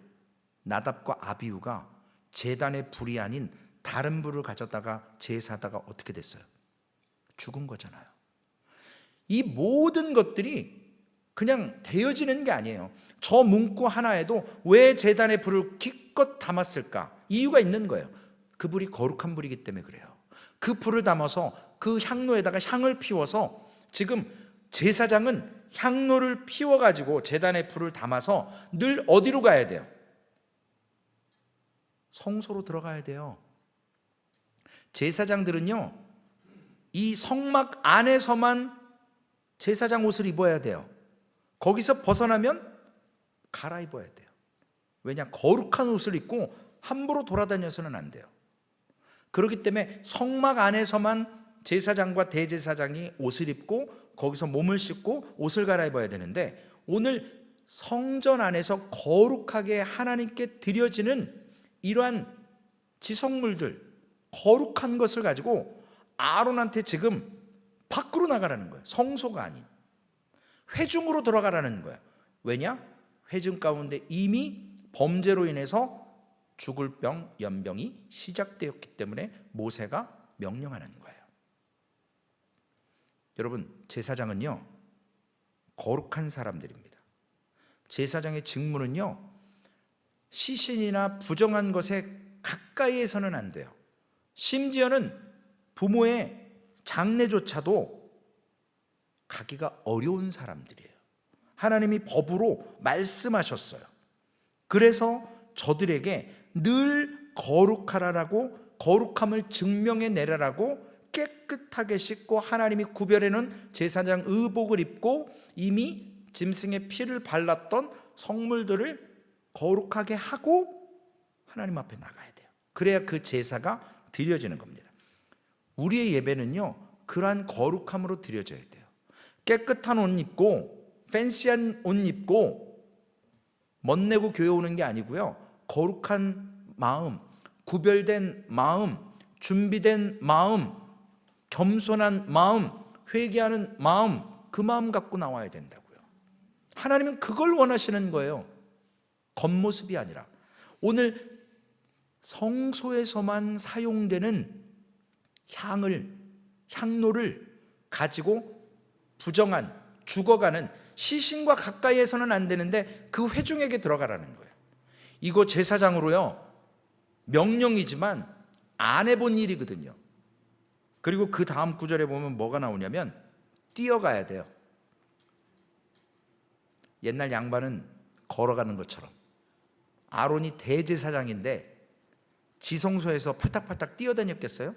나답과 아비후가 제단의 불이 아닌 다른 불을 가져다가 제사하다가 어떻게 됐어요? 죽은 거잖아요. 이 모든 것들이 그냥 되어지는 게 아니에요. 저 문구 하나에도 왜 제단에 불을 기껏 담았을까? 이유가 있는 거예요. 그 불이 거룩한 불이기 때문에 그래요. 그 불을 담아서 그 향로에다가 향을 피워서, 지금 제사장은 향로를 피워가지고 제단에 불을 담아서 늘 어디로 가야 돼요? 성소로 들어가야 돼요. 제사장들은요, 이 성막 안에서만 제사장 옷을 입어야 돼요. 거기서 벗어나면 갈아입어야 돼요. 왜냐? 거룩한 옷을 입고 함부로 돌아다녀서는 안 돼요. 그렇기 때문에 성막 안에서만 제사장과 대제사장이 옷을 입고 거기서 몸을 씻고 옷을 갈아입어야 되는데, 오늘 성전 안에서 거룩하게 하나님께 드려지는 이러한 지성물들, 거룩한 것을 가지고 아론한테 지금 밖으로 나가라는 거예요. 성소가 아닌 회중으로 들어가라는 거예요. 왜냐? 회중 가운데 이미 범죄로 인해서 죽을 병, 연병이 시작되었기 때문에 모세가 명령하는 거예요. 여러분, 제사장은요, 거룩한 사람들입니다. 제사장의 직무는요, 시신이나 부정한 것에 가까이에서는 안 돼요. 심지어는 부모의 장례조차도 가기가 어려운 사람들이에요. 하나님이 법으로 말씀하셨어요. 그래서 저들에게 늘 거룩하라라고, 거룩함을 증명해 내라라고 깨끗하게 씻고 하나님이 구별해놓은 제사장 의복을 입고 이미 짐승의 피를 발랐던 성물들을 거룩하게 하고 하나님 앞에 나가야 돼요. 그래야 그 제사가 드려지는 겁니다. 우리의 예배는요, 그러한 거룩함으로 드려져야 돼요. 깨끗한 옷 입고 팬시한 옷 입고 멋내고 교회 오는 게 아니고요, 거룩한 마음, 구별된 마음, 준비된 마음, 겸손한 마음, 회개하는 마음, 그 마음 갖고 나와야 된다고요. 하나님은 그걸 원하시는 거예요. 겉모습이 아니라. 오늘 성소에서만 사용되는 향로를 가지고 부정한, 죽어가는 시신과 가까이에서는 안 되는데 그 회중에게 들어가라는 거예요. 이거 제사장으로요, 명령이지만 안 해본 일이거든요. 그리고 그 다음 구절에 보면 뭐가 나오냐면 뛰어가야 돼요. 옛날 양반은 걸어가는 것처럼 아론이 대제사장인데 지성소에서 팔딱팔딱 뛰어다녔겠어요?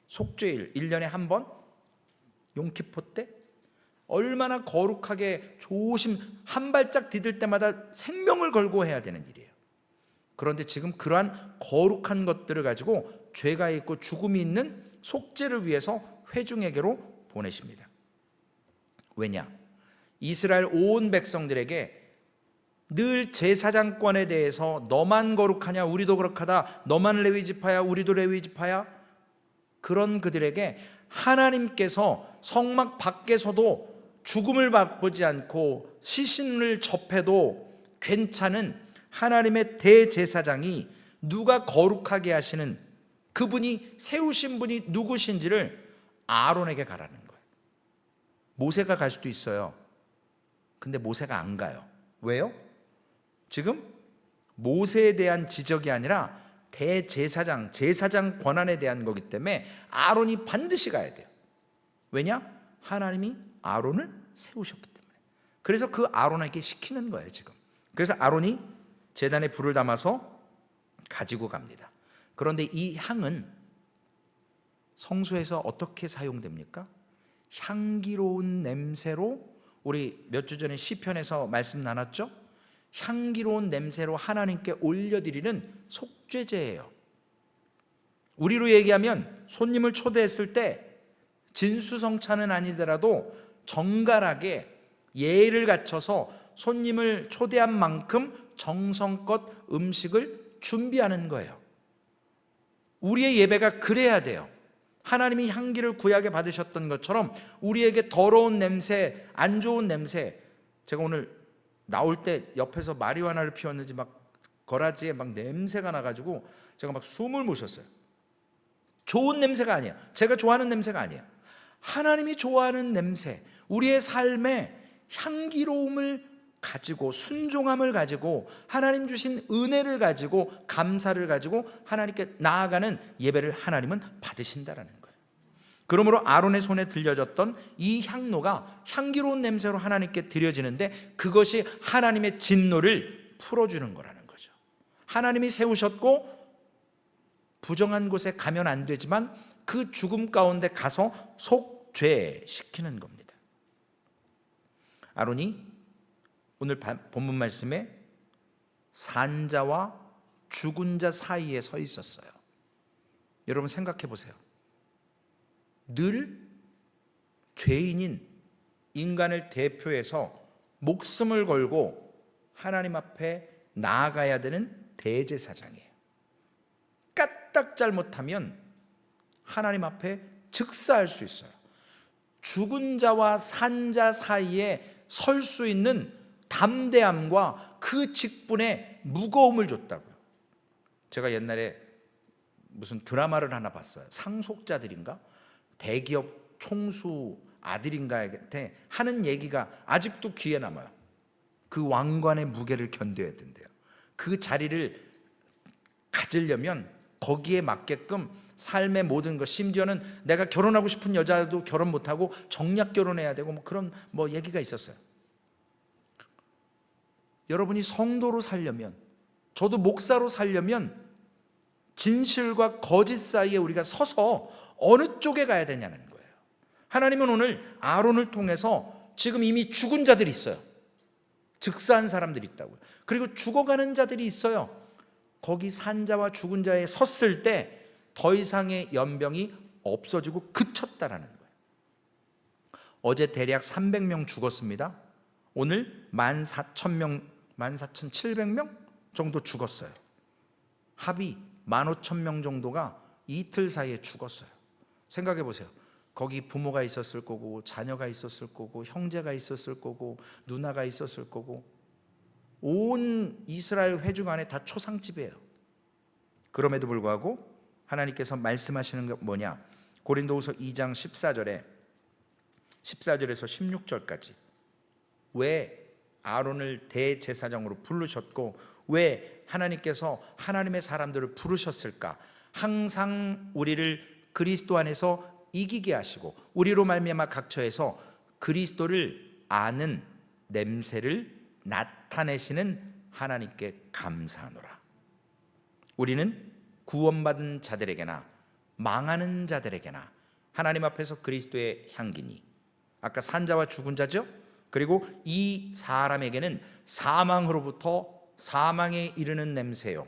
속죄일 1년에 한 번, 용키포 때 얼마나 거룩하게 조심 한 발짝 디딜 때마다 생명을 걸고 해야 되는 일이에요. 그런데 지금 그러한 거룩한 것들을 가지고 죄가 있고 죽음이 있는 속죄를 위해서 회중에게로 보내십니다. 왜냐? 이스라엘 온 백성들에게 늘 제사장권에 대해서 너만 거룩하냐 우리도 거룩하다, 너만 레위 지파야 우리도 레위 지파야, 그런 그들에게 하나님께서 성막 밖에서도 죽음을 맛보지 않고 시신을 접해도 괜찮은 하나님의 대제사장이 누가 거룩하게 하시는 그분이 세우신 분이 누구신지를 아론에게 가라는 거예요. 모세가 갈 수도 있어요. 근데 모세가 안 가요. 왜요? 지금 모세에 대한 지적이 아니라 대제사장, 제사장 권한에 대한 거기 때문에 아론이 반드시 가야 돼요. 왜냐? 하나님이 아론을 세우셨기 때문에. 그래서 그 아론에게 시키는 거예요 지금. 그래서 아론이 제단에 불을 담아서 가지고 갑니다. 그런데 이 향은 성소에서 어떻게 사용됩니까? 향기로운 냄새로, 우리 몇 주 전에 시편에서 말씀 나눴죠? 향기로운 냄새로 하나님께 올려드리는 속죄제예요. 우리로 얘기하면 손님을 초대했을 때 진수성찬은 아니더라도 정갈하게 예의를 갖춰서 손님을 초대한 만큼 정성껏 음식을 준비하는 거예요. 우리의 예배가 그래야 돼요. 하나님이 향기를 구약에 받으셨던 것처럼 우리에게 더러운 냄새, 안 좋은 냄새, 제가 오늘 나올 때 옆에서 마리화나를 피웠는지 막 거라지에 막 냄새가 나가지고 제가 막 숨을 못 쉬었어요. 좋은 냄새가 아니야. 제가 좋아하는 냄새가 아니야. 하나님이 좋아하는 냄새, 우리의 삶에 향기로움을 가지고 순종함을 가지고 하나님 주신 은혜를 가지고 감사를 가지고 하나님께 나아가는 예배를 하나님은 받으신다라는 거예요. 그러므로 아론의 손에 들려졌던 이 향로가 향기로운 냄새로 하나님께 드려지는데 그것이 하나님의 진노를 풀어주는 거라는 거죠. 하나님이 세우셨고 부정한 곳에 가면 안 되지만 그 죽음 가운데 가서 속죄시키는 겁니다. 아론이 오늘 본문 말씀에 산자와 죽은 자 사이에 서 있었어요. 여러분 생각해 보세요. 늘 죄인인 인간을 대표해서 목숨을 걸고 하나님 앞에 나아가야 되는 대제사장이에요. 까딱 잘못하면 하나님 앞에 즉사할 수 있어요. 죽은 자와 산 자 사이에 설 수 있는 담대함과 그 직분에 무거움을 줬다고요. 제가 옛날에 무슨 드라마를 하나 봤어요. 상속자들인가? 대기업 총수 아들인가한테 하는 얘기가 아직도 귀에 남아요. 그 왕관의 무게를 견뎌야 된대요. 그 자리를 가지려면 거기에 맞게끔 삶의 모든 것, 심지어는 내가 결혼하고 싶은 여자도 결혼 못하고 정략 결혼해야 되고 뭐 그런 얘기가 있었어요. 여러분이 성도로 살려면, 저도 목사로 살려면 진실과 거짓 사이에 우리가 서서 어느 쪽에 가야 되냐는 거예요. 하나님은 오늘 아론을 통해서 지금 이미 죽은 자들이 있어요. 즉사한 사람들이 있다고요. 그리고 죽어가는 자들이 있어요. 거기 산자와 죽은 자에 섰을 때 더 이상의 연병이 없어지고 그쳤다라는 거예요. 어제 대략 300명 죽었습니다. 오늘 14,000명, 14,700명 정도 죽었어요. 합이 15,000명 정도가 이틀 사이에 죽었어요. 생각해 보세요. 거기 부모가 있었을 거고 자녀가 있었을 거고 형제가 있었을 거고 누나가 있었을 거고 온 이스라엘 회중 안에 다 초상집이에요. 그럼에도 불구하고 하나님께서 말씀하시는 게 뭐냐? 고린도후서 2장 14절에서 16절까지 왜 아론을 대제사장으로 부르셨고 왜 하나님께서 하나님의 사람들을 부르셨을까? 항상 우리를 그리스도 안에서 이기게 하시고 우리로 말미암아 각처에서 그리스도를 아는 냄새를 나타내시는 하나님께 감사하노라. 우리는 구원받은 자들에게나 망하는 자들에게나 하나님 앞에서 그리스도의 향기니, 아까 산자와 죽은 자죠. 그리고 이 사람에게는 사망으로부터 사망에 이르는 냄새요,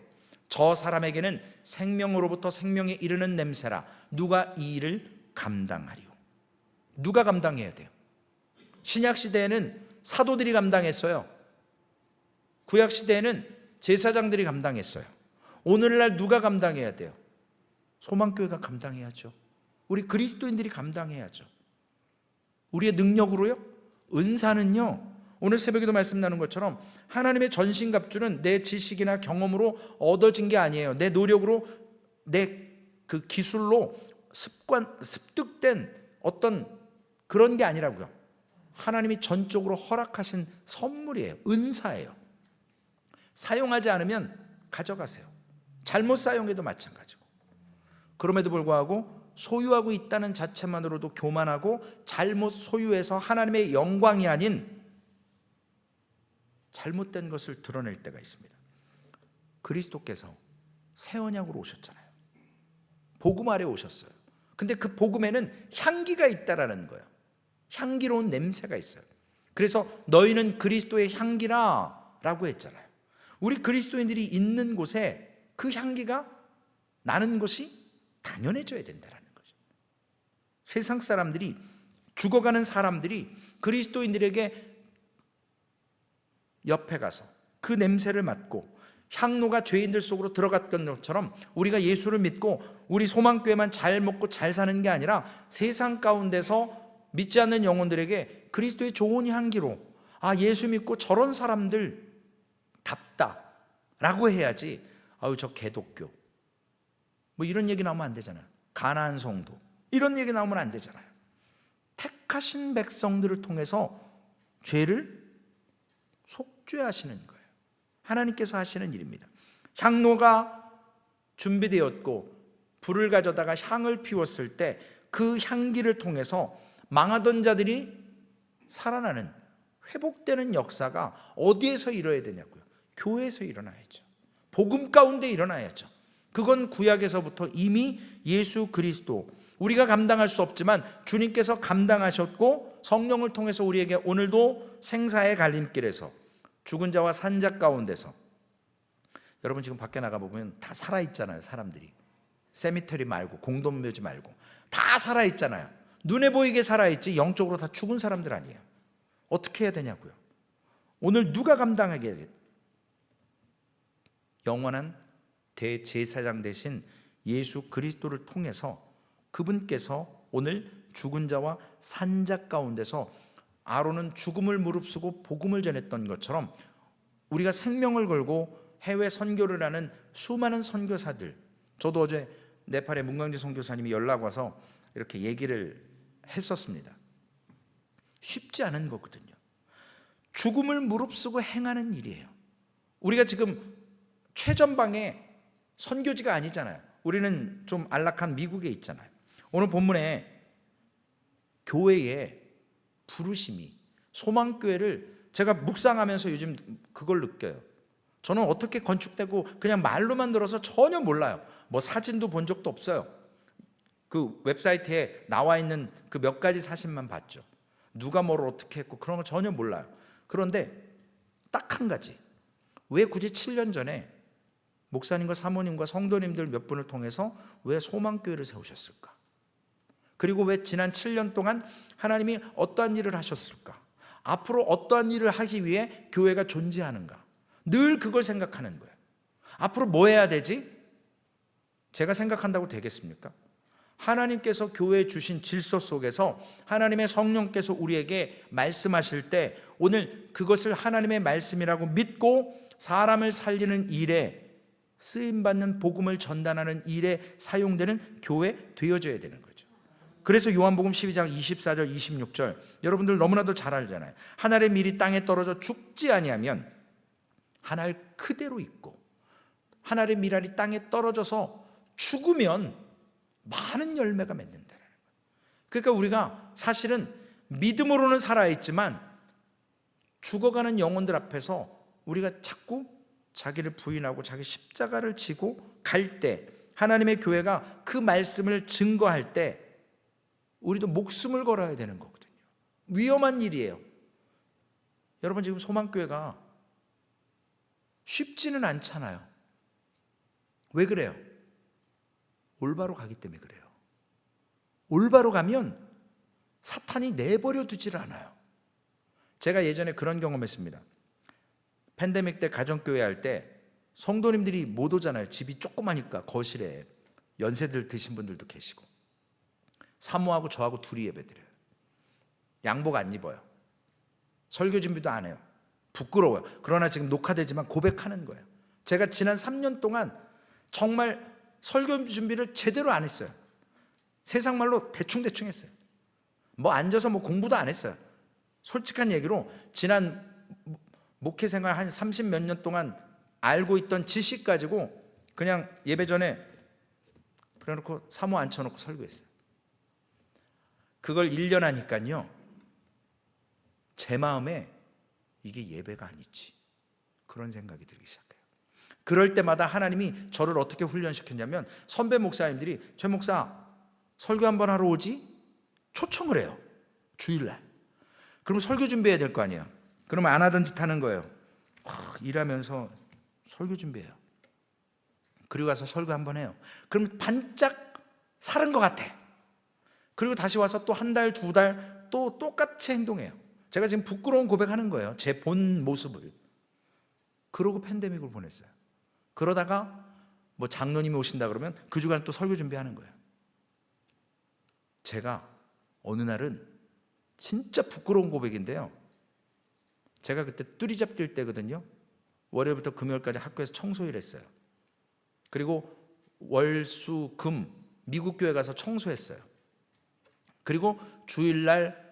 저 사람에게는 생명으로부터 생명에 이르는 냄새라. 누가 이 일을 감당하리요? 누가 감당해야 돼요? 신약 시대에는 사도들이 감당했어요. 구약 시대에는 제사장들이 감당했어요. 오늘날 누가 감당해야 돼요? 소망교회가 감당해야죠. 우리 그리스도인들이 감당해야죠. 우리의 능력으로요? 은사는요, 오늘 새벽에도 말씀 나눈 것처럼 하나님의 전신갑주는 내 지식이나 경험으로 얻어진 게 아니에요. 내 노력으로, 내 그 기술로 습득된 어떤 그런 게 아니라고요. 하나님이 전적으로 허락하신 선물이에요. 은사예요. 사용하지 않으면 가져가세요. 잘못 사용해도 마찬가지고. 그럼에도 불구하고 소유하고 있다는 자체만으로도 교만하고 잘못 소유해서 하나님의 영광이 아닌 잘못된 것을 드러낼 때가 있습니다. 그리스도께서 새 언약으로 오셨잖아요. 복음 아래 오셨어요. 근데 그 복음에는 향기가 있다라는 거예요. 향기로운 냄새가 있어요. 그래서 너희는 그리스도의 향기라 라고 했잖아요. 우리 그리스도인들이 있는 곳에 그 향기가 나는 것이 당연해져야 된다는 거죠. 세상 사람들이, 죽어가는 사람들이 그리스도인들에게 옆에 가서 그 냄새를 맡고 향로가 죄인들 속으로 들어갔던 것처럼 우리가 예수를 믿고 우리 소망교회만 잘 먹고 잘 사는 게 아니라 세상 가운데서 믿지 않는 영혼들에게 그리스도의 좋은 향기로, 아, 예수 믿고 저런 사람들 답다 라고 해야지, 아유 저 개독교 뭐 이런 얘기 나오면 안 되잖아요. 가나안 성도 이런 얘기 나오면 안 되잖아요. 택하신 백성들을 통해서 죄를 속죄하시는 거예요. 하나님께서 하시는 일입니다. 향로가 준비되었고 불을 가져다가 향을 피웠을 때 그 향기를 통해서 망하던 자들이 살아나는, 회복되는 역사가 어디에서 일어나야 되냐고요? 교회에서 일어나야죠. 복음 가운데 일어나야죠. 그건 구약에서부터 이미 예수 그리스도, 우리가 감당할 수 없지만 주님께서 감당하셨고 성령을 통해서 우리에게 오늘도 생사의 갈림길에서 죽은 자와 산 자 가운데서, 여러분 지금 밖에 나가보면 다 살아있잖아요. 사람들이 세미터리 말고 공동묘지 말고 다 살아있잖아요. 눈에 보이게 살아있지 영적으로 다 죽은 사람들 아니에요. 어떻게 해야 되냐고요? 오늘 누가 감당하게? 영원한 대제사장 되신 예수 그리스도를 통해서 그분께서 오늘 죽은 자와 산 자 가운데서, 아론은 죽음을 무릅쓰고 복음을 전했던 것처럼 우리가 생명을 걸고 해외 선교를 하는 수많은 선교사들, 저도 어제 네팔의 문광지 선교사님이 연락 와서 이렇게 얘기를 했었습니다. 쉽지 않은 거거든요. 죽음을 무릅쓰고 행하는 일이에요. 우리가 지금 최전방에 선교지가 아니잖아요. 우리는 좀 안락한 미국에 있잖아요. 오늘 본문에 교회의 부르심이, 소망교회를 제가 묵상하면서 요즘 그걸 느껴요. 저는 어떻게 건축되고 그냥 말로만 들어서 전혀 몰라요. 뭐 사진도 본 적도 없어요. 그 웹사이트에 나와 있는 그 몇 가지 사진만 봤죠. 누가 뭘 어떻게 했고 그런 거 전혀 몰라요. 그런데 딱 한 가지, 왜 굳이 7년 전에 목사님과 사모님과 성도님들 몇 분을 통해서 왜 소망교회를 세우셨을까? 그리고 왜 지난 7년 동안 하나님이 어떠한 일을 하셨을까? 앞으로 어떠한 일을 하기 위해 교회가 존재하는가? 늘 그걸 생각하는 거예요. 앞으로 뭐 해야 되지? 제가 생각한다고 되겠습니까? 하나님께서 교회에 주신 질서 속에서 하나님의 성령께서 우리에게 말씀하실 때 오늘 그것을 하나님의 말씀이라고 믿고 사람을 살리는 일에 쓰임받는, 복음을 전달하는 일에 사용되는 교회 되어져야 되는 거죠. 그래서 요한복음 12장 24절 26절 여러분들 너무나도 잘 알잖아요. 하늘의 밀이 땅에 떨어져 죽지 아니하면 하늘 그대로 있고, 하늘의 밀알이 땅에 떨어져서 죽으면 많은 열매가 맺는다는 거예요. 그러니까 우리가 사실은 믿음으로는 살아있지만 죽어가는 영혼들 앞에서 우리가 자꾸 자기를 부인하고 자기 십자가를 지고 갈 때, 하나님의 교회가 그 말씀을 증거할 때 우리도 목숨을 걸어야 되는 거거든요. 위험한 일이에요. 여러분, 지금 소망교회가 쉽지는 않잖아요. 왜 그래요? 올바로 가기 때문에 그래요. 올바로 가면 사탄이 내버려 두질 않아요. 제가 예전에 그런 경험했습니다. 팬데믹 때 가정교회 할 때 성도님들이 못 오잖아요. 집이 조그마니까 거실에 연세들 드신 분들도 계시고, 사모하고 저하고 둘이 예배드려요. 양복 안 입어요. 설교 준비도 안 해요. 부끄러워요. 그러나 지금 녹화되지만 고백하는 거예요. 제가 지난 3년 동안 정말 설교 준비를 제대로 안 했어요. 세상 말로 대충대충 했어요. 뭐 앉아서 뭐 공부도 안 했어요. 솔직한 얘기로 지난 목회 생활 한 30 몇 년 동안 알고 있던 지식 가지고 그냥 예배 전에 그래놓고 사모 앉혀놓고 설교했어요. 그걸 1년 하니까요, 제 마음에 이게 예배가 아니지, 그런 생각이 들기 시작해요. 그럴 때마다 하나님이 저를 어떻게 훈련시켰냐면, 선배 목사님들이 최 목사 설교 한번 하러 오지? 초청을 해요. 주일날. 그럼 설교 준비해야 될 거 아니에요. 그러면 안 하던 짓 하는 거예요. 일하면서 설교 준비해요. 그리고 가서 설교 한번 해요. 그럼 반짝 사는 것 같아. 그리고 다시 와서 또 한 달, 두 달 또 똑같이 행동해요. 제가 지금 부끄러운 고백하는 거예요. 제 본 모습을. 그러고 팬데믹을 보냈어요. 그러다가 뭐 장로님이 오신다 그러면 그 주간 또 설교 준비하는 거예요. 제가 어느 날은 진짜 부끄러운 고백인데요, 제가 그때 뚜리잡 뛸 때거든요. 월요일부터 금요일까지 학교에서 청소일 했어요. 그리고 월, 수, 금 미국 교회 가서 청소했어요. 그리고 주일날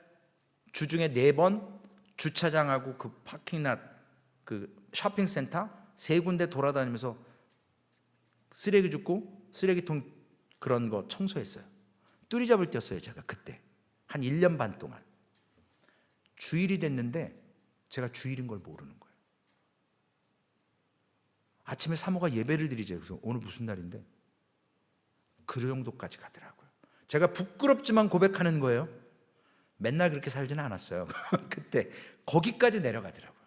주중에 4번 주차장하고 그 파킹랏, 그 쇼핑센터 3군데 돌아다니면서 쓰레기 줍고 쓰레기통 그런 거 청소했어요. 뚜리잡을 뛰었어요. 제가 그때 한 1년 반 동안. 주일이 됐는데 제가 주일인 걸 모르는 거예요. 아침에 사모가 예배를 드리죠. 그래서 오늘 무슨 날인데, 그 정도까지 가더라고요. 제가 부끄럽지만 고백하는 거예요. 맨날 그렇게 살지는 않았어요. 그때 거기까지 내려가더라고요.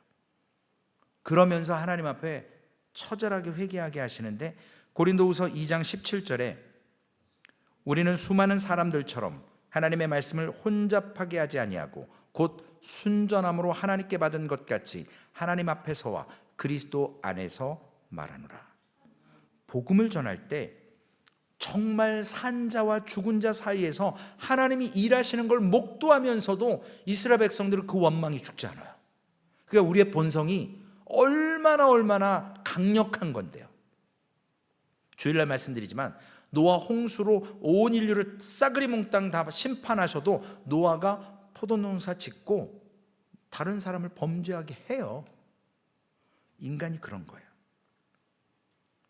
그러면서 하나님 앞에 처절하게 회개하게 하시는데, 고린도후서 2장 17절에 우리는 수많은 사람들처럼 하나님의 말씀을 혼잡하게 하지 아니하고 곧 순전함으로 하나님께 받은 것 같이 하나님 앞에서와 그리스도 안에서 말하노라. 복음을 전할 때 정말 산자와 죽은 자 사이에서 하나님이 일하시는 걸 목도하면서도 이스라엘 백성들은 그 원망이 죽지 않아요. 그러니까 우리의 본성이 얼마나 강력한 건데요. 주일날 말씀드리지만 노아 홍수로 온 인류를 싸그리 몽땅 다 심판하셔도 노아가 포도농사 짓고 다른 사람을 범죄하게 해요. 인간이 그런 거예요.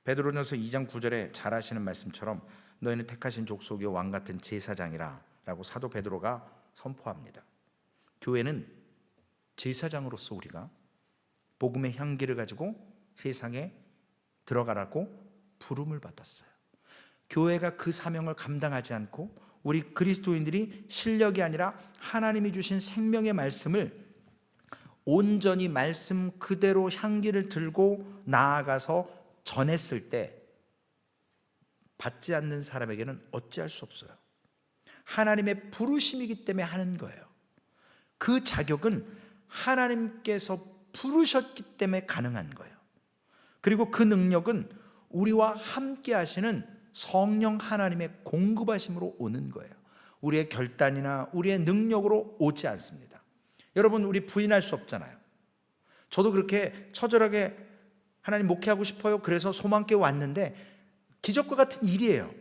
베드로전서 2장 9절에 잘 아시는 말씀처럼 너희는 택하신 족속이요 왕 같은 제사장이라 라고 사도 베드로가 선포합니다. 교회는 제사장으로서 우리가 복음의 향기를 가지고 세상에 들어가라고 부름을 받았어요. 교회가 그 사명을 감당하지 않고 우리 그리스도인들이 실력이 아니라 하나님이 주신 생명의 말씀을 온전히 말씀 그대로 향기를 들고 나아가서 전했을 때 받지 않는 사람에게는 어찌할 수 없어요. 하나님의 부르심이기 때문에 하는 거예요. 그 자격은 하나님께서 부르셨기 때문에 가능한 거예요. 그리고 그 능력은 우리와 함께 하시는 성령 하나님의 공급하심으로 오는 거예요. 우리의 결단이나 우리의 능력으로 오지 않습니다. 여러분, 우리 부인할 수 없잖아요. 저도 그렇게 처절하게 하나님 목회하고 싶어요. 그래서 소망교회 왔는데 기적과 같은 일이에요.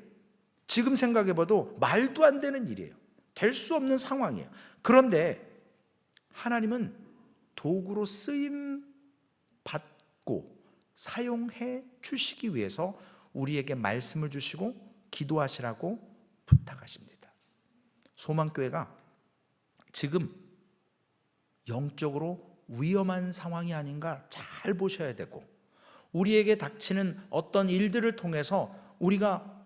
지금 생각해봐도 말도 안 되는 일이에요. 될 수 없는 상황이에요. 그런데 하나님은 도구로 쓰임 받고 사용해 주시기 위해서 우리에게 말씀을 주시고 기도하시라고 부탁하십니다. 소망교회가 지금 영적으로 위험한 상황이 아닌가 잘 보셔야 되고, 우리에게 닥치는 어떤 일들을 통해서 우리가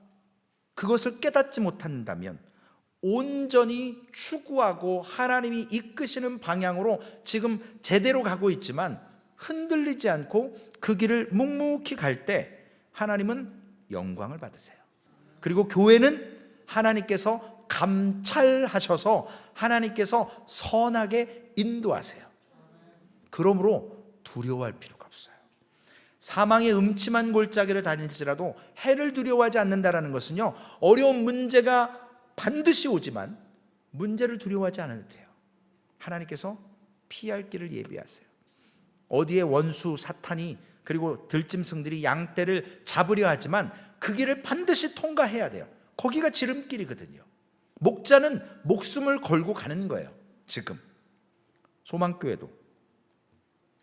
그것을 깨닫지 못한다면 온전히 추구하고 하나님이 이끄시는 방향으로 지금 제대로 가고 있지만 흔들리지 않고 그 길을 묵묵히 갈 때 하나님은 영광을 받으세요. 그리고 교회는 하나님께서 감찰하셔서 하나님께서 선하게 인도하세요. 그러므로 두려워할 필요가 없어요. 사망의 음침한 골짜기를 다닐지라도 해를 두려워하지 않는다는 것은요, 어려운 문제가 반드시 오지만 문제를 두려워하지 않아도 돼요. 하나님께서 피할 길을 예비하세요. 어디에 원수 사탄이 그리고 들짐승들이 양떼를 잡으려 하지만 그 길을 반드시 통과해야 돼요. 거기가 지름길이거든요. 목자는 목숨을 걸고 가는 거예요. 지금 소망교회도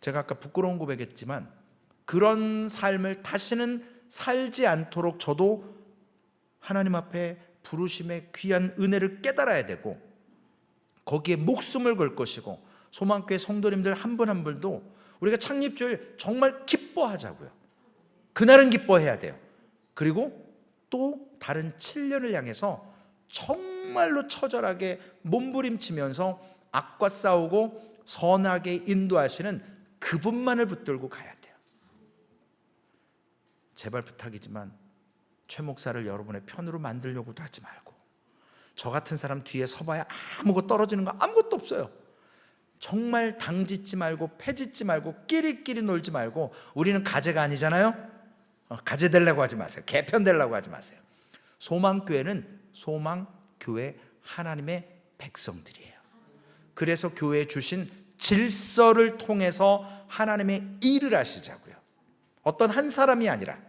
제가 아까 부끄러운 고백했지만 그런 삶을 다시는 살지 않도록 저도 하나님 앞에 부르심의 귀한 은혜를 깨달아야 되고 거기에 목숨을 걸 것이고, 소망교회 성도님들 한 분 한 분도 우리가 창립주일 정말 기뻐하자고요. 그날은 기뻐해야 돼요. 그리고 또 다른 7년을 향해서 정말로 처절하게 몸부림치면서 악과 싸우고 선하게 인도하시는 그분만을 붙들고 가야 돼요. 제발 부탁이지만 최 목사를 여러분의 편으로 만들려고도 하지 말고, 저 같은 사람 뒤에 서봐야 아무것도 떨어지는 거 아무것도 없어요. 정말 당짓지 말고 패짓지 말고 끼리끼리 놀지 말고, 우리는 가재가 아니잖아요. 가재 되려고 하지 마세요. 개편 되려고 하지 마세요. 소망교회는 소망교회 하나님의 백성들이에요. 그래서 교회에 주신 질서를 통해서 하나님의 일을 하시자고요. 어떤 한 사람이 아니라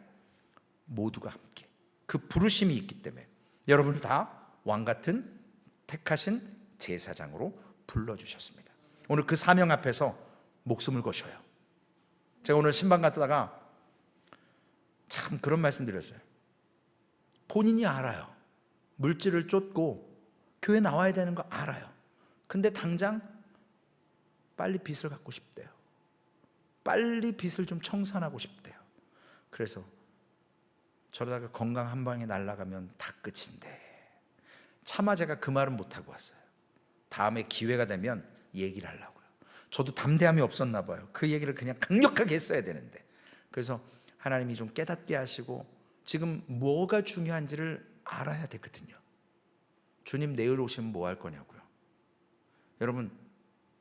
모두가 함께 그 부르심이 있기 때문에 여러분을 다 왕같은 택하신 제사장으로 불러주셨습니다. 오늘 그 사명 앞에서 목숨을 거셔요. 제가 오늘 신방 갔다가 참 그런 말씀 드렸어요. 본인이 알아요. 물질을 쫓고 교회 나와야 되는 거 알아요. 근데 당장 빨리 빚을 갚고 싶대요. 빨리 빚을 좀 청산하고 싶대요. 그래서 저러다가 건강 한 방에 날아가면 다 끝인데, 차마 제가 그 말은 못하고 왔어요. 다음에 기회가 되면 얘기를 하려고요. 저도 담대함이 없었나 봐요. 그 얘기를 그냥 강력하게 했어야 되는데. 그래서 하나님이 좀 깨닫게 하시고 지금 뭐가 중요한지를 알아야 되거든요. 주님 내일 오시면 뭐 할 거냐고요. 여러분,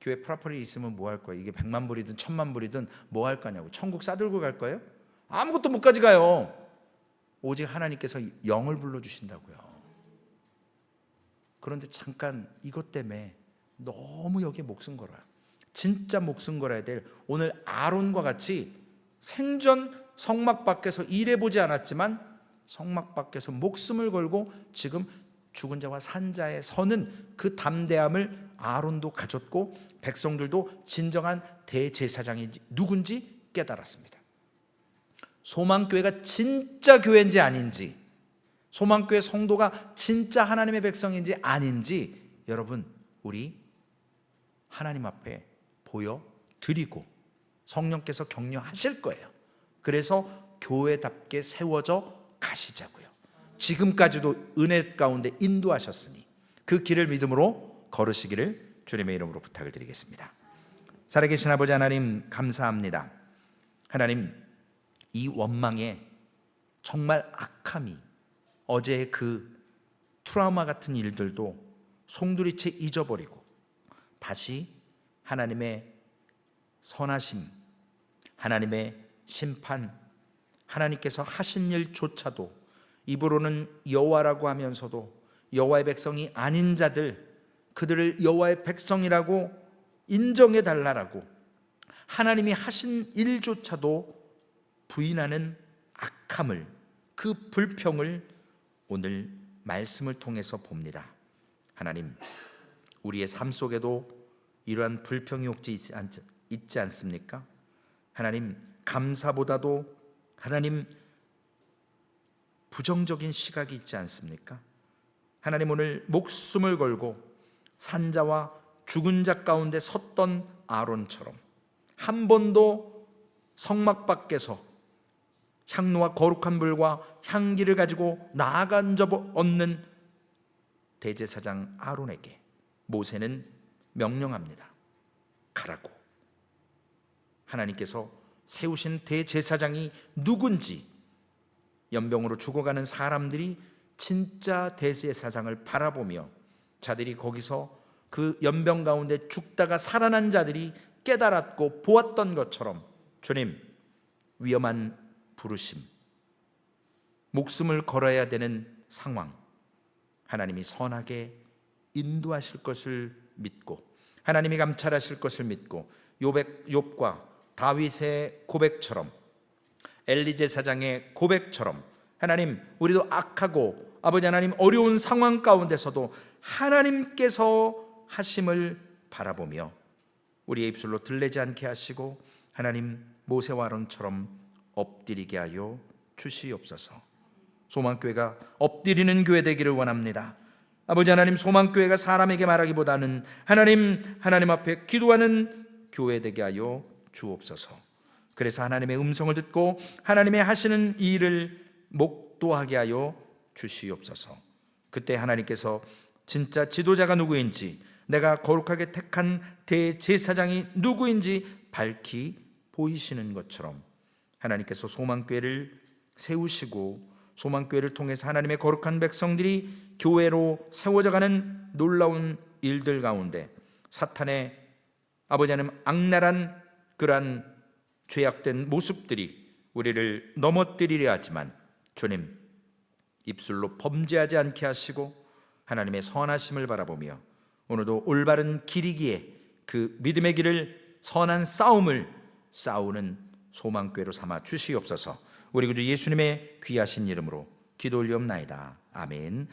교회 프라퍼리 있으면 뭐 할 거예요? 이게 100만 불이든 1000만 불이든 뭐 할 거냐고. 천국 싸들고 갈 거예요? 아무것도 못 가져가요. 오직 하나님께서 영을 불러주신다고요. 그런데 잠깐 이것 때문에 너무 여기에 목숨 걸어요. 진짜 목숨 걸어야 될, 오늘 아론과 같이 생전 성막 밖에서 일해보지 않았지만 성막 밖에서 목숨을 걸고 지금 죽은 자와 산 자에 서는 그 담대함을 아론도 가졌고 백성들도 진정한 대제사장인지 누군지 깨달았습니다. 소망교회가 진짜 교회인지 아닌지, 소망교회 성도가 진짜 하나님의 백성인지 아닌지 여러분, 우리 하나님 앞에 보여드리고 성령께서 격려하실 거예요. 그래서 교회답게 세워져 가시자고요. 지금까지도 은혜 가운데 인도하셨으니 그 길을 믿음으로 걸으시기를 주님의 이름으로 부탁을 드리겠습니다. 살아계신 아버지 하나님, 감사합니다. 하나님, 이 원망에 정말 악함이, 어제의 그 트라우마 같은 일들도 송두리째 잊어버리고 다시 하나님의 선하심, 하나님의 심판, 하나님께서 하신 일조차도 입으로는 여호와라고 하면서도 여호와의 백성이 아닌 자들, 그들을 여호와의 백성이라고 인정해 달라라고 하나님이 하신 일조차도 부인하는 악함을, 그 불평을 오늘 말씀을 통해서 봅니다. 하나님, 우리의 삶 속에도 이러한 불평이 혹시 있지 않습니까? 하나님, 감사보다도 하나님 부정적인 시각이 있지 않습니까? 하나님, 오늘 목숨을 걸고 산자와 죽은 자 가운데 섰던 아론처럼 한 번도 성막 밖에서 향로와 거룩한 불과 향기를 가지고 나아간 적 없는 대제사장 아론에게 모세는 명령합니다. 가라고. 하나님께서 세우신 대제사장이 누군지, 연병으로 죽어가는 사람들이 진짜 대제사장을 바라보며 자들이 거기서 그 연병 가운데 죽다가 살아난 자들이 깨달았고 보았던 것처럼, 주님, 위험한 부르심, 목숨을 걸어야 되는 상황, 하나님이 선하게 인도하실 것을 믿고, 하나님이 감찰하실 것을 믿고, 욥과 다윗의 고백처럼, 엘리 제사장의 고백처럼, 하나님, 우리도 악하고 아버지 하나님 어려운 상황 가운데서도 하나님께서 하심을 바라보며 우리의 입술로 들리지 않게 하시고, 하나님, 모세와 아론처럼 엎드리게 하여 주시옵소서. 소망교회가 엎드리는 교회 되기를 원합니다. 아버지 하나님, 소망교회가 사람에게 말하기보다는 하나님 앞에 기도하는 교회 되게 하여 주옵소서. 그래서 하나님의 음성을 듣고 하나님의 하시는 이 일을 목도하게 하여 주시옵소서. 그때 하나님께서 진짜 지도자가 누구인지, 내가 거룩하게 택한 대제사장이 누구인지 밝히 보이시는 것처럼 하나님께서 소망교회를 세우시고, 소망교회를 통해서 하나님의 거룩한 백성들이 교회로 세워져가는 놀라운 일들 가운데 사탄의 아버지 하나님 악랄한 그러한 죄악된 모습들이 우리를 넘어뜨리려 하지만, 주님, 입술로 범죄하지 않게 하시고 하나님의 선하심을 바라보며 오늘도 올바른 길이기에 그 믿음의 길을, 선한 싸움을 싸우는 소망교회로 삼아 주시옵소서. 우리 구주 예수님의 귀하신 이름으로 기도 올리옵나이다. 아멘.